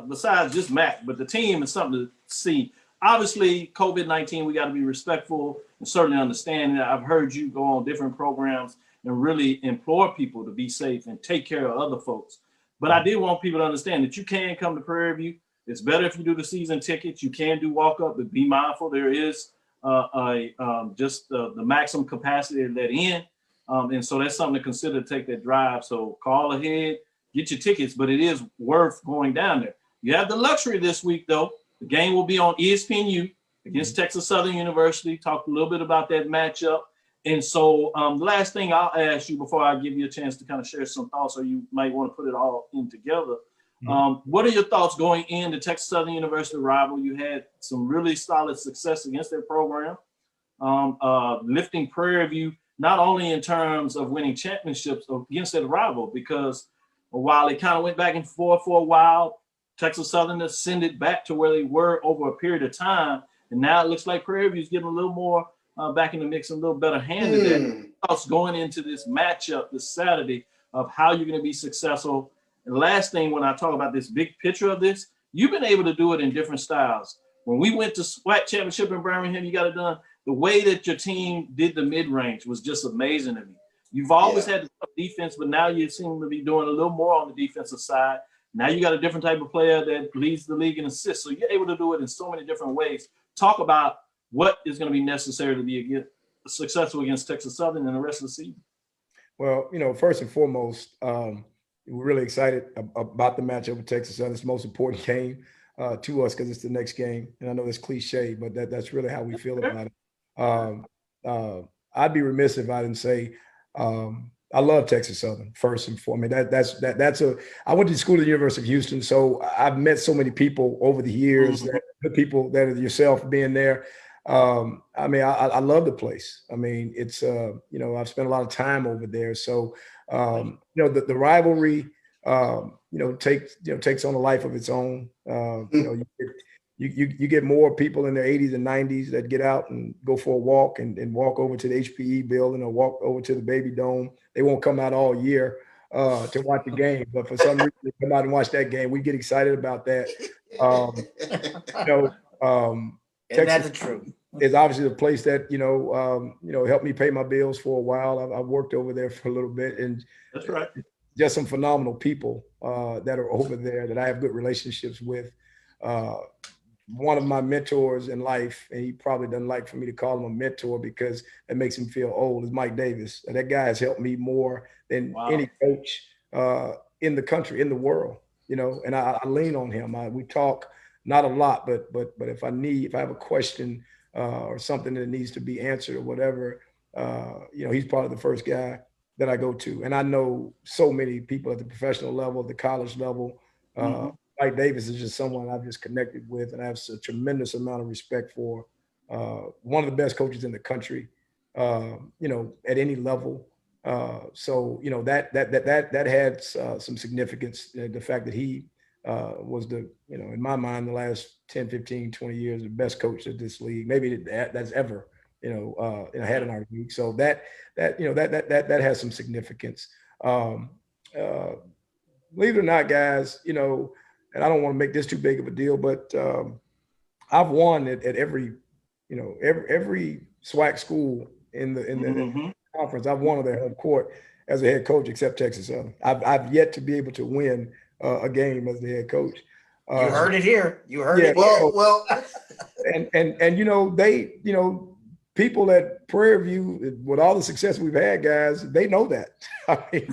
besides just Mack, but the team is something to see. Obviously, COVID-19, we got to be respectful and certainly understand that. I've heard you go on different programs and really implore people to be safe and take care of other folks. But I did want people to understand that you can come to Prairie View. It's better if you do the season tickets. You can do walk-up, but be mindful there is just the maximum capacity to let in. And so that's something to consider to take that drive. So call ahead, get your tickets, but it is worth going down there. You have the luxury this week, though. The game will be on ESPN against Texas Southern University. Talked a little bit about that matchup. And so the last thing I'll ask you before I give you a chance to kind of share some thoughts, or you might want to put it all in together. What are your thoughts going into Texas Southern University rival? You had some really solid success against their program, lifting Prairie View, not only in terms of winning championships against their rival, because while it kind of went back and forth for a while, Texas Southern ascended back to where they were over a period of time. And now it looks like Prairie View is getting a little more back in the mix, a little better handed that. Thoughts going into this matchup this Saturday of how you're going to be successful. And last thing, when I talk about this big picture of this, you've been able to do it in different styles. When we went to SWAC championship in Birmingham, you got it done. The way that your team did the mid-range was just amazing to me. You've always had the defense, but now you seem to be doing a little more on the defensive side. Now you got a different type of player that leads the league in assists. So you're able to do it in so many different ways. Talk about what is going to be necessary to be successful against Texas Southern and the rest of the season. Well, first and foremost, we're really excited about the matchup with Texas Southern. It's the most important game to us because it's the next game. And I know it's cliche, but that's really how we feel about it. I'd be remiss if I didn't say I love Texas Southern first and foremost. I went to school at the University of Houston, so I've met so many people over the years, the people that are yourself being there. I love the place. I mean, it's I've spent a lot of time over there. So the rivalry takes on a life of its own. You get more people in their 80s and 90s that get out and go for a walk and walk over to the HPE building or walk over to the Baby Dome. They won't come out all year to watch the game, but for some reason they come out and watch that game. We get excited about that. Isn't that the truth? Is obviously the place that helped me pay my bills for a while. I've worked over there for a little bit, and that's right. Just some phenomenal people that are over there that I have good relationships with. One of my mentors in life, and he probably doesn't like for me to call him a mentor because it makes him feel old, is Mike Davis. And that guy has helped me more than any coach in the country, in the world. And I lean on him. We talk not a lot, but if I have a question or something that needs to be answered or whatever, he's probably the first guy that I go to. And I know so many people at the professional level, the college level. Mike Davis is just someone I've just connected with, and I have a tremendous amount of respect for. One of the best coaches in the country, at any level. So that had some significance. The fact that he was in my mind, the last 10, 15, 20 years, the best coach of this league, maybe that's ever, had in our league. So that has some significance. Believe it or not, guys, and I don't want to make this too big of a deal, but I've won at every SWAC school in the conference. I've won on their home court as a head coach, except Texas Southern. I've yet to be able to win a game as the head coach. You heard it here. You heard it. Well, and people at Prairie View, with all the success we've had, guys, they know that. I mean,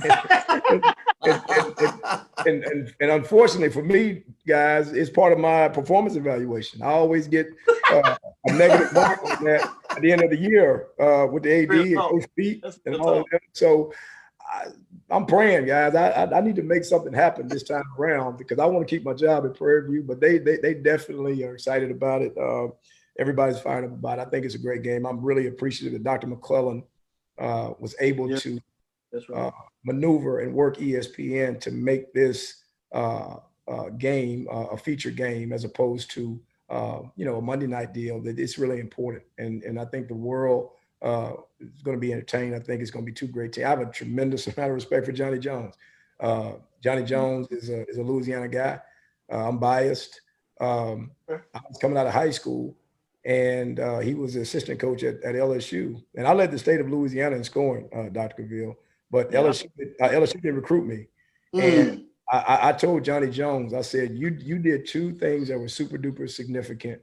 and unfortunately for me, guys, it's part of my performance evaluation. I always get a negative mark on that at the end of the year with the AD and Coach Pete and all of that. So I'm praying, guys. I need to make something happen this time around because I want to keep my job at Prairie View, but they definitely are excited about it. Everybody's fired up about it. I think it's a great game. I'm really appreciative that Dr. McClellan was able to maneuver and work ESPN to make this game a feature game as opposed to a Monday night deal. That it's really important, and I think the world is going to be entertained. I think it's going to be two great teams. I have a tremendous amount of respect for Johnny Jones. Johnny Jones is a Louisiana guy. I'm biased. I was coming out of high school, and he was the assistant coach at LSU. And I led the state of Louisiana in scoring, Dr. Cavil. But LSU didn't recruit me. And I told Johnny Jones, I said, you did two things that were super duper significant.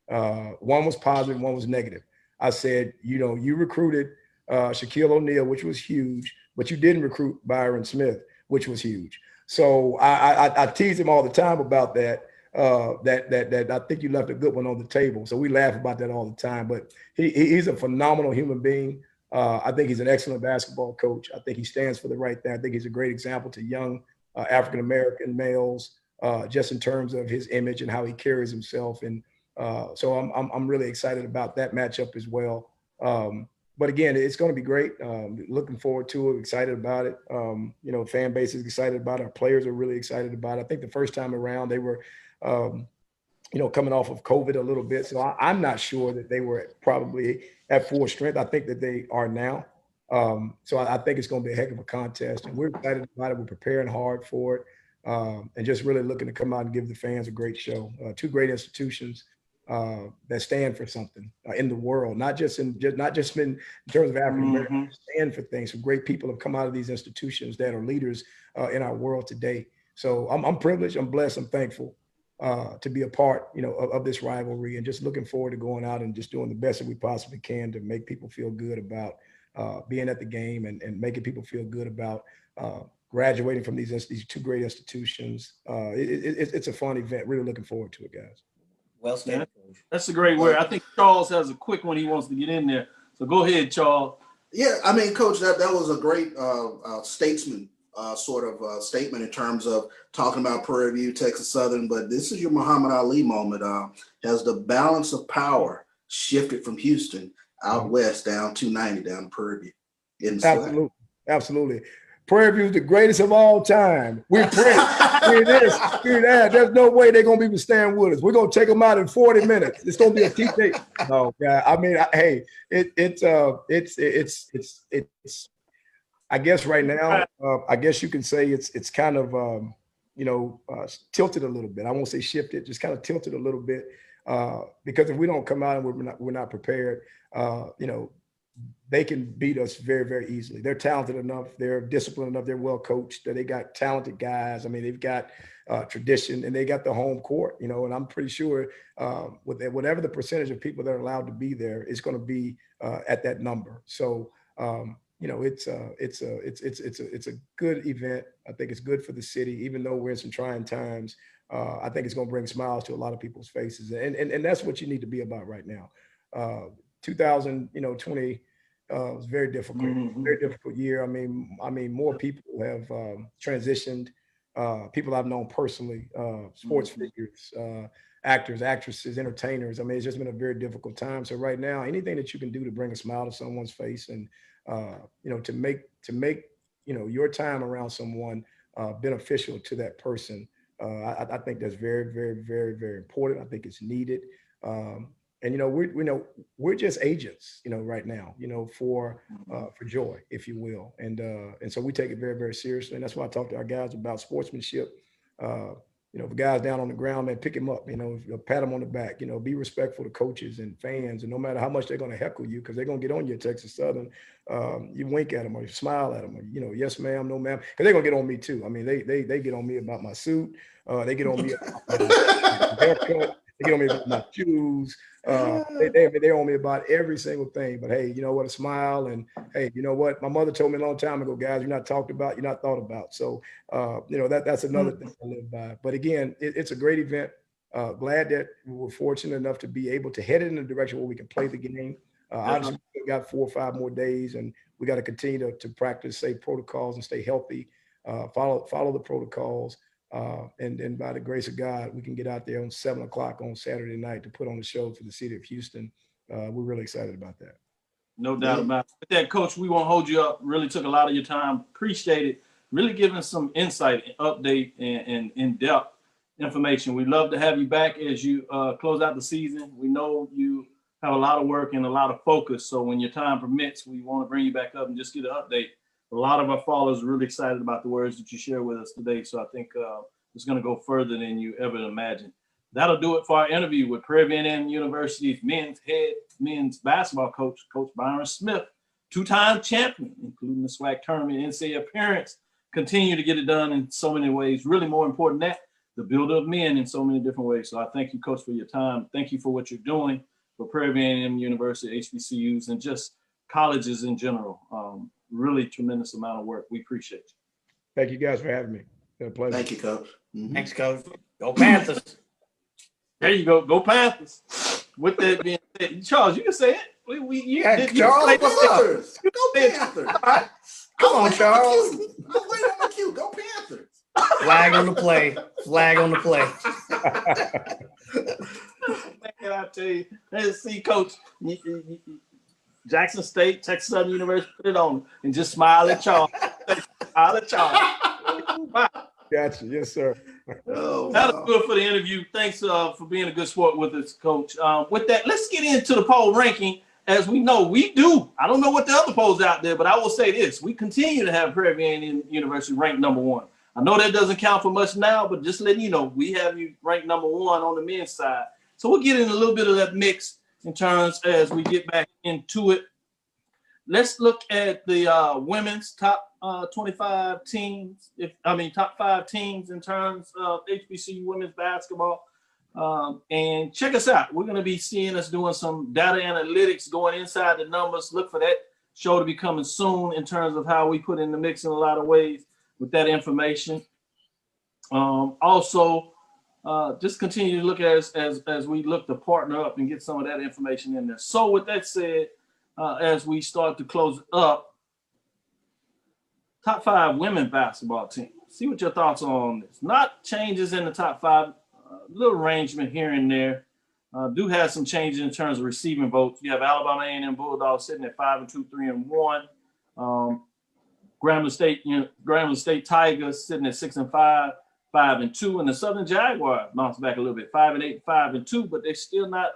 One was positive, one was negative. I said, you recruited Shaquille O'Neal, which was huge, but you didn't recruit Byron Smith, which was huge. So I tease him all the time about that. That I think you left a good one on the table. So we laugh about that all the time. But he's a phenomenal human being. I think he's an excellent basketball coach. I think he stands for the right thing. I think he's a great example to young African-American males, just in terms of his image and how he carries himself. And so I'm really excited about that matchup as well. But again, it's going to be great. Looking forward to it, excited about it. Fan base is excited about it. Our players are really excited about it. I think the first time around they were, coming off of COVID a little bit. So I'm not sure that they were probably at full strength. I think that they are now. So I think it's going to be a heck of a contest. And we're excited about it. We're preparing hard for it. And just really looking to come out and give the fans a great show. Two great institutions that stand for something in the world, not just in terms of African Americans, stand for things. Some great people have come out of these institutions that are leaders in our world today. So I'm privileged, I'm blessed, I'm thankful to be a part, of this rivalry, and just looking forward to going out and just doing the best that we possibly can to make people feel good about being at the game and making people feel good about graduating from these two great institutions. It's a fun event. Really looking forward to it, guys. Well stated. That's a great word. I think Charles has a quick one he wants to get in there. So go ahead, Charles. Yeah, I mean, Coach, that was a great statesman sort of statement in terms of talking about Prairie View, Texas Southern. But this is your Muhammad Ali moment. Has the balance of power shifted from Houston out west down 290 down to Prairie View? Absolutely. Absolutely. Prairie View is the greatest of all time. We're Prairie. We're this, we're that. There's no way they're gonna be staying with us. We're gonna take them out in 40 minutes. It's gonna be a TJ. No, God. I mean, it's. I guess right now, I guess you can say it's kind of tilted a little bit. I won't say shifted, just kind of tilted a little bit because if we don't come out and we're not prepared, they can beat us very, very easily. They're talented enough. They're disciplined enough. They're well coached. They got talented guys. I mean, they've got tradition and they got the home court, and I'm pretty sure with whatever the percentage of people that are allowed to be there, it's going to be at that number. So, it's a good event. I think it's good for the city, even though we're in some trying times. I think it's going to bring smiles to a lot of people's faces. And that's what you need to be about right now. 2020 was very difficult, very difficult year. I mean, more people have transitioned. People I've known personally, sports figures, actors, actresses, entertainers. I mean, it's just been a very difficult time. So right now, anything that you can do to bring a smile to someone's face and to make your time around someone beneficial to that person, I think that's very, very, very, very important. I think it's needed. And we're just agents, right now, for joy, if you will, and so we take it very, very seriously, and that's why I talk to our guys about sportsmanship. If a guy's down on the ground, man, pick him up. Pat him on the back. Be respectful to coaches and fans, and no matter how much they're going to heckle you, because they're going to get on you at Texas Southern, you wink at them or you smile at them, or yes, ma'am, no, ma'am, because they're going to get on me too. I mean, they get on me about my suit. They get on me about my haircut. They get on me about my shoes. They on me about every single thing. But hey, you know what? A smile, and hey, you know what? My mother told me a long time ago, guys, you're not talked about, you're not thought about. So, that's another thing I live by. But again, it's a great event. Glad that we were fortunate enough to be able to head it in a direction where we can play the game. Obviously, we've got 4 or 5 more days, and we got to continue to practice safe protocols and stay healthy. Follow the protocols. And then by the grace of God, we can get out there on 7 o'clock on Saturday night to put on the show for the city of Houston. We're really excited about that. No doubt about it. With that, Coach, we won't hold you up. Really took a lot of your time. Appreciate it. Really giving some insight, update, and in-depth information. We'd love to have you back as you close out the season. We know you have a lot of work and a lot of focus. So when your time permits, we want to bring you back up and just get an update. A lot of our followers are really excited about the words that you share with us today. So I think it's going to go further than you ever imagined. That'll do it for our interview with Prairie A&M University's men's basketball coach, Coach Byron Smith, 2-time champion, including the SWAC tournament, NCAA appearance. Continue to get it done in so many ways. Really more important than that, the builder of men in so many different ways. So I thank you, Coach, for your time. Thank you for what you're doing for Prairie A&M University, HBCUs, and just colleges in general. Really tremendous amount of work. We appreciate you. Thank you guys for having me. It's been a pleasure. Thank you, Coach. Thanks, Coach. Go Panthers. There you go. Go Panthers. With that being said, Charles, you can say it. Hey, Charles, Panthers. Go Panthers. Come on, Charles. I was waiting on my cue. Go Panthers. Flag on the play. Flag on the play. Man, I tell you, let's see, Coach. Jackson State, Texas Southern University, put it on and just smile at y'all. Smile at y'all. Gotcha. Yes, sir. Oh, That wow. was good for the interview. Thanks for being a good sport with us, Coach. With that, let's get into the poll ranking. As we know, we do. I don't know what the other polls out there, but I will say this. We continue to have Prairie University ranked number 1. I know that doesn't count for much now, but just letting you know, we have you ranked number 1 on the men's side. So we'll get in a little bit of that mix in terms as we get back into it. Let's look at the women's top 25 teams. Top 5 teams in terms of HBCU women's basketball. And check us out. We're going to be seeing us doing some data analytics, going inside the numbers. Look for that show to be coming soon in terms of how we put in the mix in a lot of ways with that information. Also, just continue to look at us as we look to partner up and get some of that information in there. So with that said, as we start to close up, top 5 women basketball team. See what your thoughts are on this. Not changes in the top 5, little arrangement here and there. Do have some changes in terms of receiving votes. You have Alabama A&M Bulldogs sitting at 5-2, 3-1. Grambling State Tigers sitting at 6-5, 5-2, and the Southern Jaguars bounced back a little bit, 5-8, 5-2, but they're still not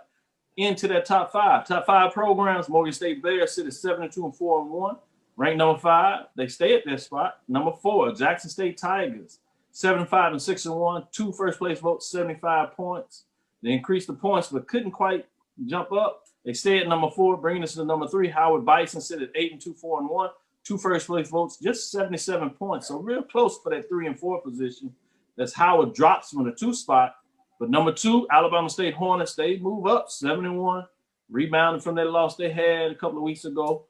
into that top 5. Top 5 programs: Morgan State Bears sit at 7-2 and 4-1, ranked number 5. They stay at their spot. Number 4, Jackson State Tigers, 7-5 and 6-1, 2 first place votes, 75 points. They increased the points, but couldn't quite jump up. They stay at number 4, bringing us to number 3. Howard Bison sit at 8-2, 4-1, 2 first place votes, just 77 points. So real close for that 3 and 4 position. That's Howard drops from the 2 spot. But number 2, Alabama State Hornets, they move up 7-1, rebounded from that loss they had a couple of weeks ago,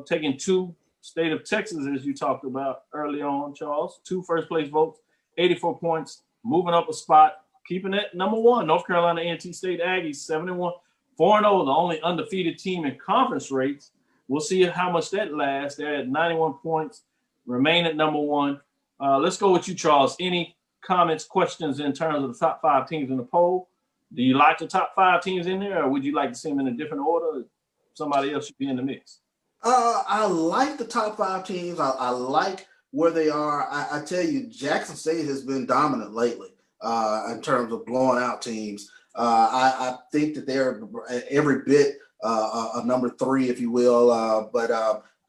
taking 2. State of Texas, as you talked about early on, Charles, 2 first place votes, 84 points, moving up a spot, keeping it number 1. North Carolina A&T State Aggies, 7-1, 4-0, the only undefeated team in conference rates. We'll see how much that lasts. They're at 91 points, remain at number 1. Let's go with you, Charles. Any comments, questions in terms of the top 5 teams in the poll? Do you like the top 5 teams in there, or would you like to see them in a different order? Somebody else should be in the mix. I like the top 5 teams. I like where they are. I tell you, Jackson State has been dominant lately in terms of blowing out teams. I think that they're every bit a number 3, if you will. But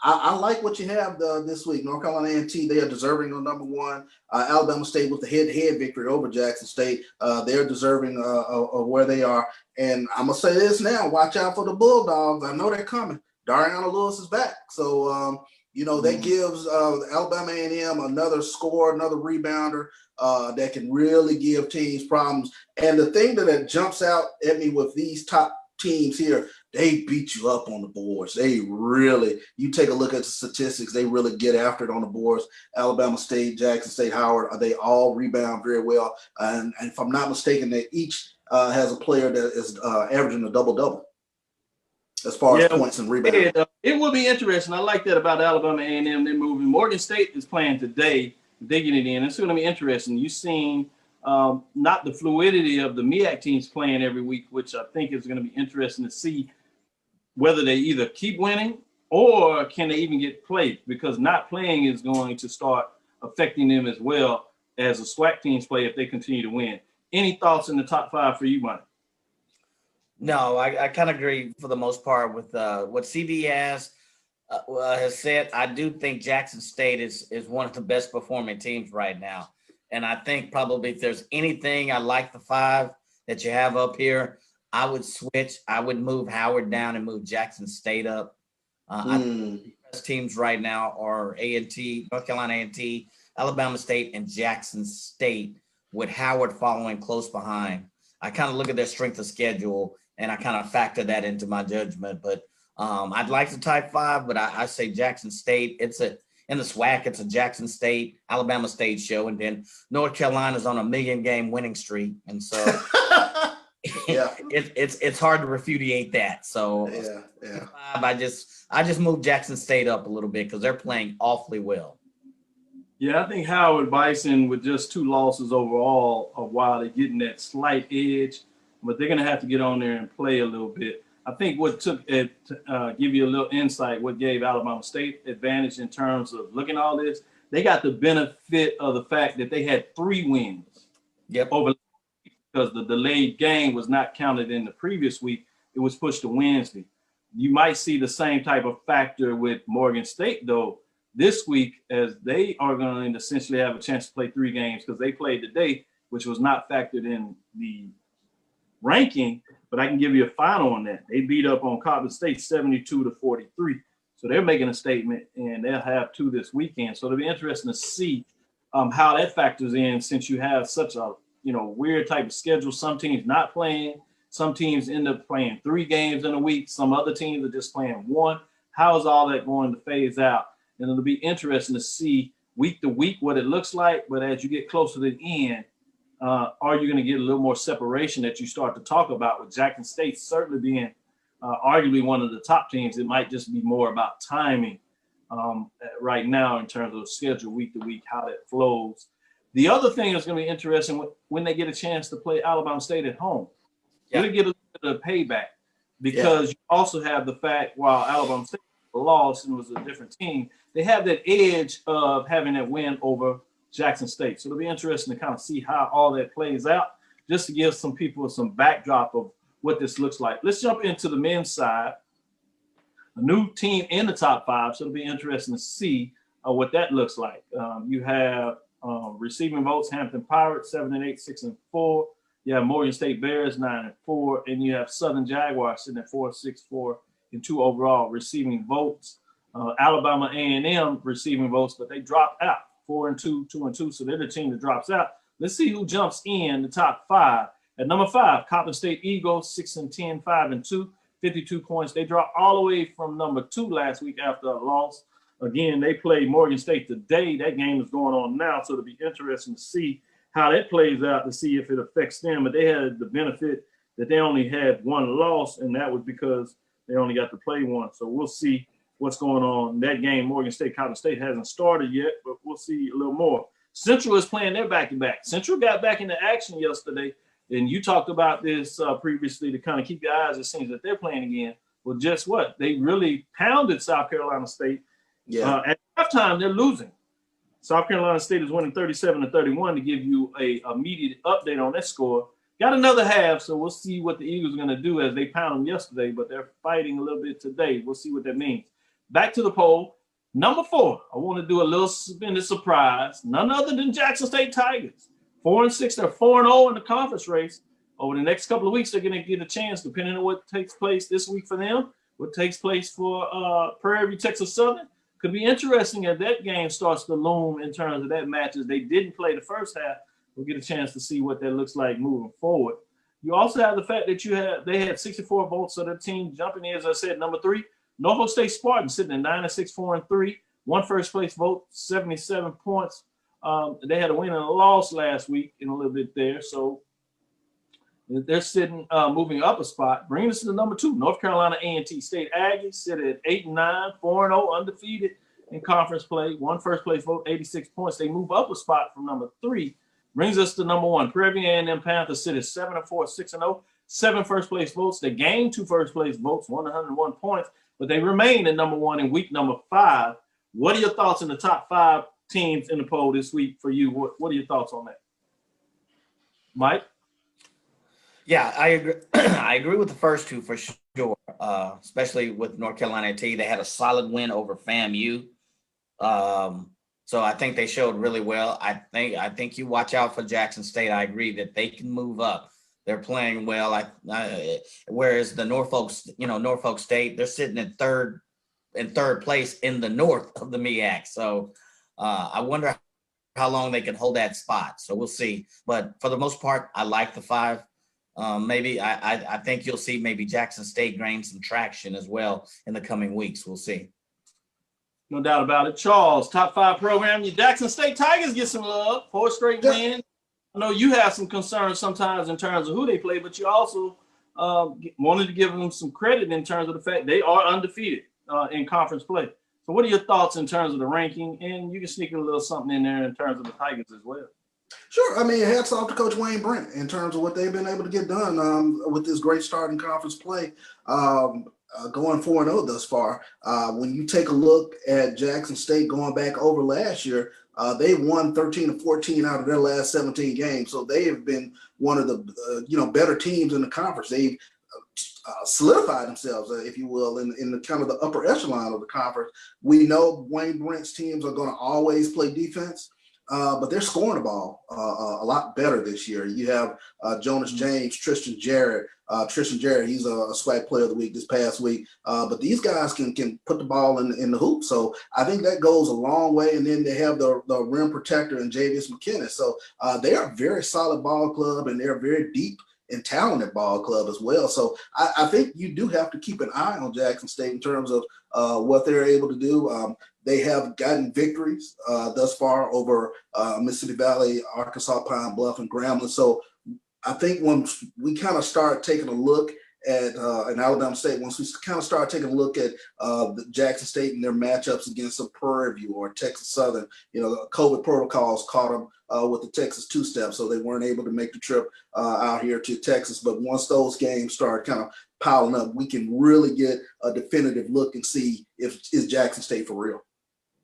I like what you have this week. North Carolina A&T, they are deserving of number 1. Alabama State with the head-to-head victory over Jackson State. They're deserving of where they are. And I'm going to say this now. Watch out for the Bulldogs. I know they're coming. Dariana Lewis is back. So, that gives Alabama A&M another scorer, another rebounder that can really give teams problems. And the thing that jumps out at me with these top teams here, they beat you up on the boards. They really, you take a look at the statistics, they really get after it on the boards. Alabama State, Jackson State, Howard, they all rebound very well. And if I'm not mistaken, they each has a player that is averaging a double-double as far as points and rebounds. It will be interesting. I like that about Alabama A&M. They're moving. Morgan State is playing today, digging it in. It's going to be interesting. You've seen not the fluidity of the MEAC teams playing every week, which I think is going to be interesting to see whether they either keep winning or can they even get played, because not playing is going to start affecting them as well as the SWAC teams play if they continue to win. Any thoughts in the top 5 for you, Mike? No, I kind of agree for the most part with what CB has said. I do think Jackson State is one of the best performing teams right now. And I think probably if there's anything, I like the 5 that you have up here. I would switch. I would move Howard down and move Jackson State up. I think the best teams right now are A&T, North Carolina A&T, Alabama State, and Jackson State, with Howard following close behind. I kind of look at their strength of schedule, and I kind of factor that into my judgment. But I'd like the type 5, but I say Jackson State. In the SWAC, it's a Jackson State, Alabama State show, and then North Carolina's on a 1,000,000-game winning streak. And so Yeah. it's hard to repudiate that. So Yeah. I just moved Jackson State up a little bit because they're playing awfully well. Yeah, I think Howard Bison with just 2 losses overall, while they're getting that slight edge, but they're going to have to get on there and play a little bit. I think what took it, give you a little insight, what gave Alabama State advantage in terms of looking at all this, they got the benefit of the fact that they had 3 wins. Yep. Over, because the delayed game was not counted in the previous week. It was pushed to Wednesday. You might see the same type of factor with Morgan State, though, this week, as they are going to essentially have a chance to play 3 games because they played today, which was not factored in the ranking. But I can give you a final on that. They beat up on Coppin State 72-43. So they're making a statement, and they'll have 2 this weekend. So it'll be interesting to see how that factors in, since you have such a weird type of schedule. Some teams not playing. Some teams end up playing 3 games in a week. Some other teams are just playing 1. How is all that going to phase out? And it'll be interesting to see week to week what it looks like. But as you get closer to the end, are you going to get a little more separation that you start to talk about, with Jackson State certainly being arguably one of the top teams? It might just be more about timing right now in terms of schedule week to week, how that flows. The other thing that's going to be interesting when they get a chance to play Alabama State at home. Yeah. You're going to get a little bit of payback, because you also have the fact, while Alabama State lost and was a different team, they have that edge of having that win over Jackson State. So it'll be interesting to kind of see how all that plays out, just to give some people some backdrop of what this looks like. Let's jump into the men's side. A new team in the top 5, so it'll be interesting to see what that looks like. You have receiving votes, Hampton Pirates 7-8, 6-4. You have Morgan State Bears 9-4, and you have Southern Jaguars sitting at 4-6-4 and 2 overall receiving votes. Alabama A&M receiving votes, but they dropped out 4-2, 2-2. So they're the team that drops out. Let's see who jumps in the top 5. At number 5, Coppin State Eagles 6-10, 5-2, 52 points. They dropped all the way from number 2 last week after a loss. Again, they played Morgan State today. That game is going on now, so it'll be interesting to see how that plays out, to see if it affects them. But they had the benefit that they only had 1 loss, and that was because they only got to play 1. So we'll see what's going on. That game, Morgan State, Coppin State, hasn't started yet, but we'll see a little more. Central is playing their back-to-back. Central got back into action yesterday, and you talked about this previously, to kind of keep your eyes, it seems that they're playing again. Well, just what? They really pounded South Carolina State. Yeah. At halftime, they're losing. South Carolina State is winning 37-31, to give you a immediate update on that score. Got another half, so we'll see what the Eagles are going to do, as they pounded them yesterday, but they're fighting a little bit today. We'll see what that means. Back to the poll. Number 4, I want to do a little spin of surprise. None other than Jackson State Tigers. 4-6, they're 4-0 in the conference race. Over the next couple of weeks, they're going to get a chance, depending on what takes place this week for them, what takes place for Prairie, Texas Southern. Could be interesting if that game starts to loom in terms of that matches. They didn't play the first half. We'll get a chance to see what that looks like moving forward. You also have the fact that they had 64 votes, so their team jumping in, as I said, number 3. Norfolk State Spartans sitting at 9-6, 4-3. 1 first place vote, 77 points. They had a win and a loss last week in a little bit there, so they're sitting, moving up a spot. Bringing us to the number 2, North Carolina A&T State Aggies sit at 8-9, 4-0, undefeated in conference play. 1 first place vote, 86 points. They move up a spot from number 3. Brings us to number 1. Prairie A&M Panthers sit at 7-4, 6-0, 7 first place votes. They gained 2 first place votes, 101 points, but they remain at number 1 in week number 5. What are your thoughts on the top 5 teams in the poll this week for you? What are your thoughts on that? Mike? Yeah, I agree. I agree with the first 2 for sure, especially with North Carolina A&T. They had a solid win over FAMU. So I think they showed really well. I think you watch out for Jackson State. I agree that they can move up. They're playing well. Whereas the Norfolk State, they're sitting in third place in the north of the MEAC. So I wonder how long they can hold that spot. So we'll see. But for the most part, I like the 5. Maybe I think you'll see maybe Jackson State gain some traction as well in the coming weeks. We'll see. No doubt about it. Charles, top 5 program. Your Jackson State Tigers get some love. 4 straight wins. I know you have some concerns sometimes in terms of who they play, but you also wanted to give them some credit in terms of the fact they are undefeated in conference play. So what are your thoughts in terms of the ranking? And you can sneak a little something in there in terms of the Tigers as well. Sure. I mean, hats off to Coach Wayne Brent in terms of what they've been able to get done with this great start in conference play, going 4-0 thus far. When you take a look at Jackson State going back over last year, they won 13 of 14 out of their last 17 games. So they have been one of the better teams in the conference. They've solidified themselves, if you will, in the kind of the upper echelon of the conference. We know Wayne Brent's teams are going to always play defense. But they're scoring the ball a lot better this year. You have Jonas James, Tristan Jarrett. He's a SWAC player of the week this past week. But these guys can put the ball in the hoop. So I think that goes a long way. And then they have the rim protector in Javius McKinnon. So they are a very solid ball club, and they're very deep and talented ball club as well. So I think you do have to keep an eye on Jackson State in terms of what they're able to do. They have gotten victories thus far over Mississippi Valley, Arkansas, Pine Bluff, and Grambling. So I think when we kind of start taking a look at in Alabama State, once we kind of start taking a look at the Jackson State and their matchups against a Prairie View or Texas Southern, the COVID protocols caught them with the Texas two-step, so they weren't able to make the trip out here to Texas. But once those games start kind of piling up, we can really get a definitive look and see if is Jackson State for real.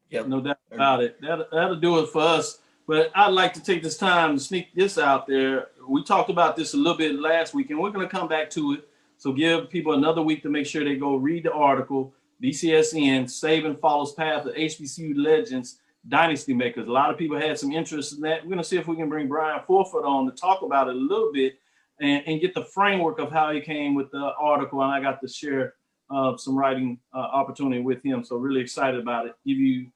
Yep. No doubt about it. That'll do it for us. But I'd like to take this time to sneak this out there. We talked about this a little bit last week, and we're going to come back to it. So give people another week to make sure they go read the article. BCSN, Saban follows path of HBCU legends, dynasty makers. A lot of people had some interest in that. We're going to see if we can bring Bryan Forford on to talk about it a little bit and get the framework of how he came with the article. And I got to share some writing opportunity with him. So really excited about it. Give you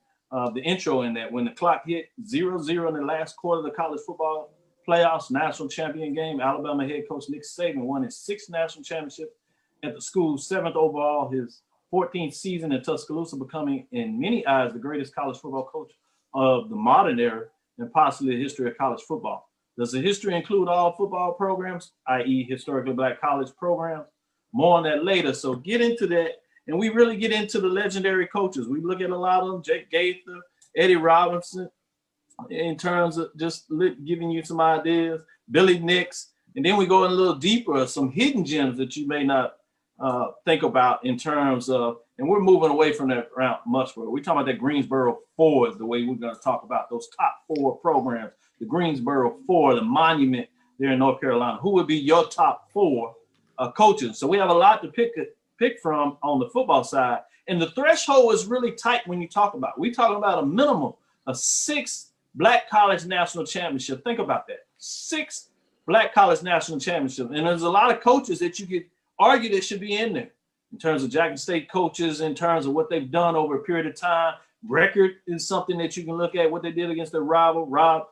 the intro in that. When the clock hit 0-0 in the last quarter of the college football playoffs, national champion game, Alabama head coach Nick Saban won his 6th national championship at the school's 7th overall, his 14th season in Tuscaloosa, becoming, in many eyes, the greatest college football coach of the modern era and possibly the history of college football. Does the history include all football programs, i.e. historically black college programs? More on that later. So get into that. And we really get into the legendary coaches. We look at a lot of them, Jake Gaither, Eddie Robinson, in terms of just giving you some ideas, Billy Nix. And then we go in a little deeper, some hidden gems that you may not think about in terms of, and we're moving away from that around much more. We're talking about that Greensboro 4 is the way we're going to talk about those top 4 programs. The Greensboro 4, the monument there in North Carolina. Who would be your top 4 coaches? So we have a lot to pick from on the football side. And the threshold is really tight when you talk about it. We're talking about a minimum of 6 Black College National Championship. Think about that. 6 Black College National Championship. And there's a lot of coaches that you could argue that should be in there in terms of Jackson State coaches, in terms of what they've done over a period of time. Record is something that you can look at, what they did against their rival. Rob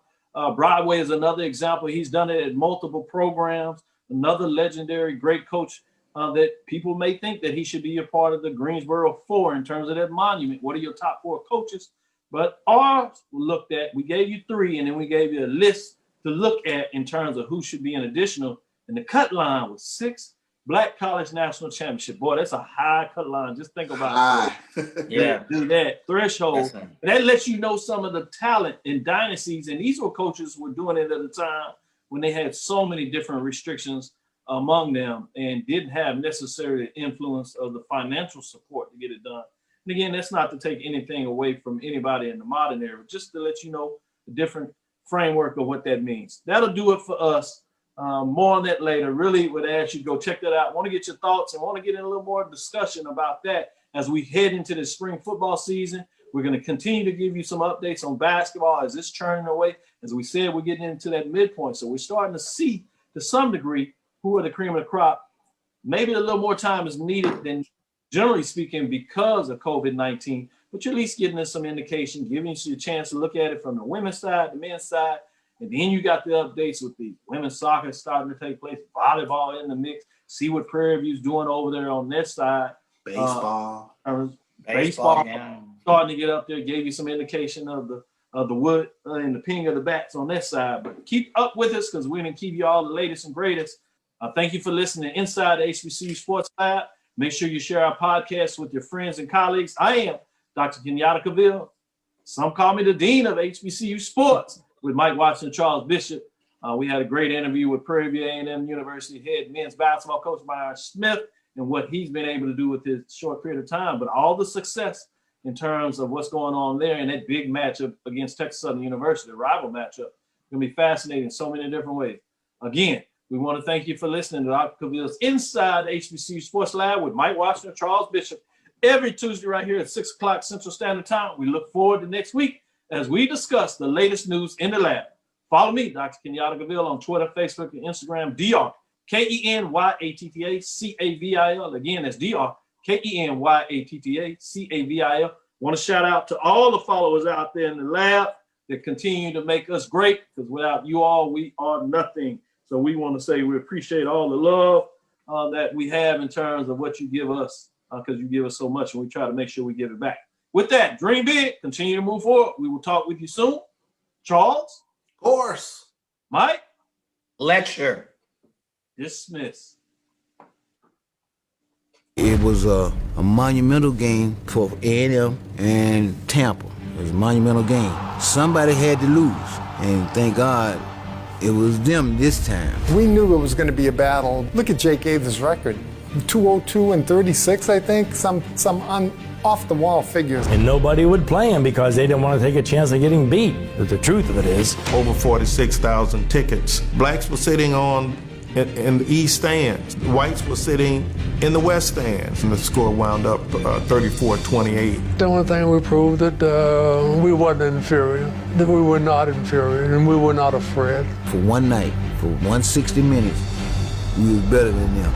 Broadway is another example. He's done it at multiple programs. Another legendary great coach that people may think that he should be a part of the Greensboro 4 in terms of that monument. What are your top 4 coaches? But ours looked at, we gave you 3, and then we gave you a list to look at in terms of who should be an additional. And the cut line was 6 Black College National Championship. Boy, that's a high cut line. Just think about it. Yeah, do that threshold. And that lets you know some of the talent in dynasties. And these were coaches who were doing it at a time when they had so many different restrictions among them and didn't have necessarily the influence of the financial support to get it done. And again, that's not to take anything away from anybody in the modern era, just to let you know the different framework of what that means. That'll do it for us. More on that later. Really would ask you to go check that out. Want to get your thoughts and want to get in a little more discussion about that as we head into the spring football season. We're going to continue to give you some updates on basketball as it's churning away. As we said, we're getting into that midpoint. So we're starting to see, to some degree, who are the cream of the crop. Maybe a little more time is needed than generally speaking because of COVID-19, but you're at least getting us some indication, giving you a chance to look at it from the women's side, the men's side. And then you got the updates with the women's soccer starting to take place, volleyball in the mix, see what Prairie View's doing over there on their side. Baseball Baseball starting to get up there, gave you some indication of the the wood and the ping of the bats on that side. But keep up with us because we're going to keep you all the latest and greatest. Thank you for listening to Inside the HBCU Sports Lab. Make sure you share our podcast with your friends and colleagues. I am Dr. Kenyatta Cavil. Some call me the Dean of HBCU Sports with Mike Watson and Charles Bishop. We had a great interview with Prairie A&M University head men's basketball coach Byron Smith and what he's been able to do with his short period of time, but all the success in terms of what's going on there and that big matchup against Texas Southern University, the rival matchup, going to be fascinating in so many different ways. Again, we want to thank you for listening to Dr. Cavil's Inside the HBCU Sports Lab with Mike Watson and Charles Bishop every Tuesday right here at 6 o'clock Central Standard Time. We look forward to next week as we discuss the latest news in the lab. Follow me, Dr. Kenyatta Cavil, on Twitter, Facebook, and Instagram, Dr. Kenyatta Cavil. Again, that's Dr. Kenyatta Cavil. Want to shout out to all the followers out there in the lab that continue to make us great, because without you all, we are nothing. So we want to say we appreciate all the love that we have in terms of what you give us, because you give us so much, and we try to make sure we give it back. With that, dream big, continue to move forward. We will talk with you soon. Charles? Of course. Mike? Lecture. Dismiss. It was a monumental game for A&M and Tampa. It was a monumental game. Somebody had to lose, and thank God it was them this time. We knew it was going to be a battle. Look at Jake Ave's record. 202 and 36, I think, some off-the-wall figures. And nobody would play him because they didn't want to take a chance of getting beat. But the truth of it is, over 46,000 tickets. Blacks were sitting in the east stands. Whites were sitting in the west stands. And the score wound up 34-28. The only thing we proved that we wasn't inferior, that we were not inferior, and we were not afraid. For one night, for 160 minutes, we was better than them.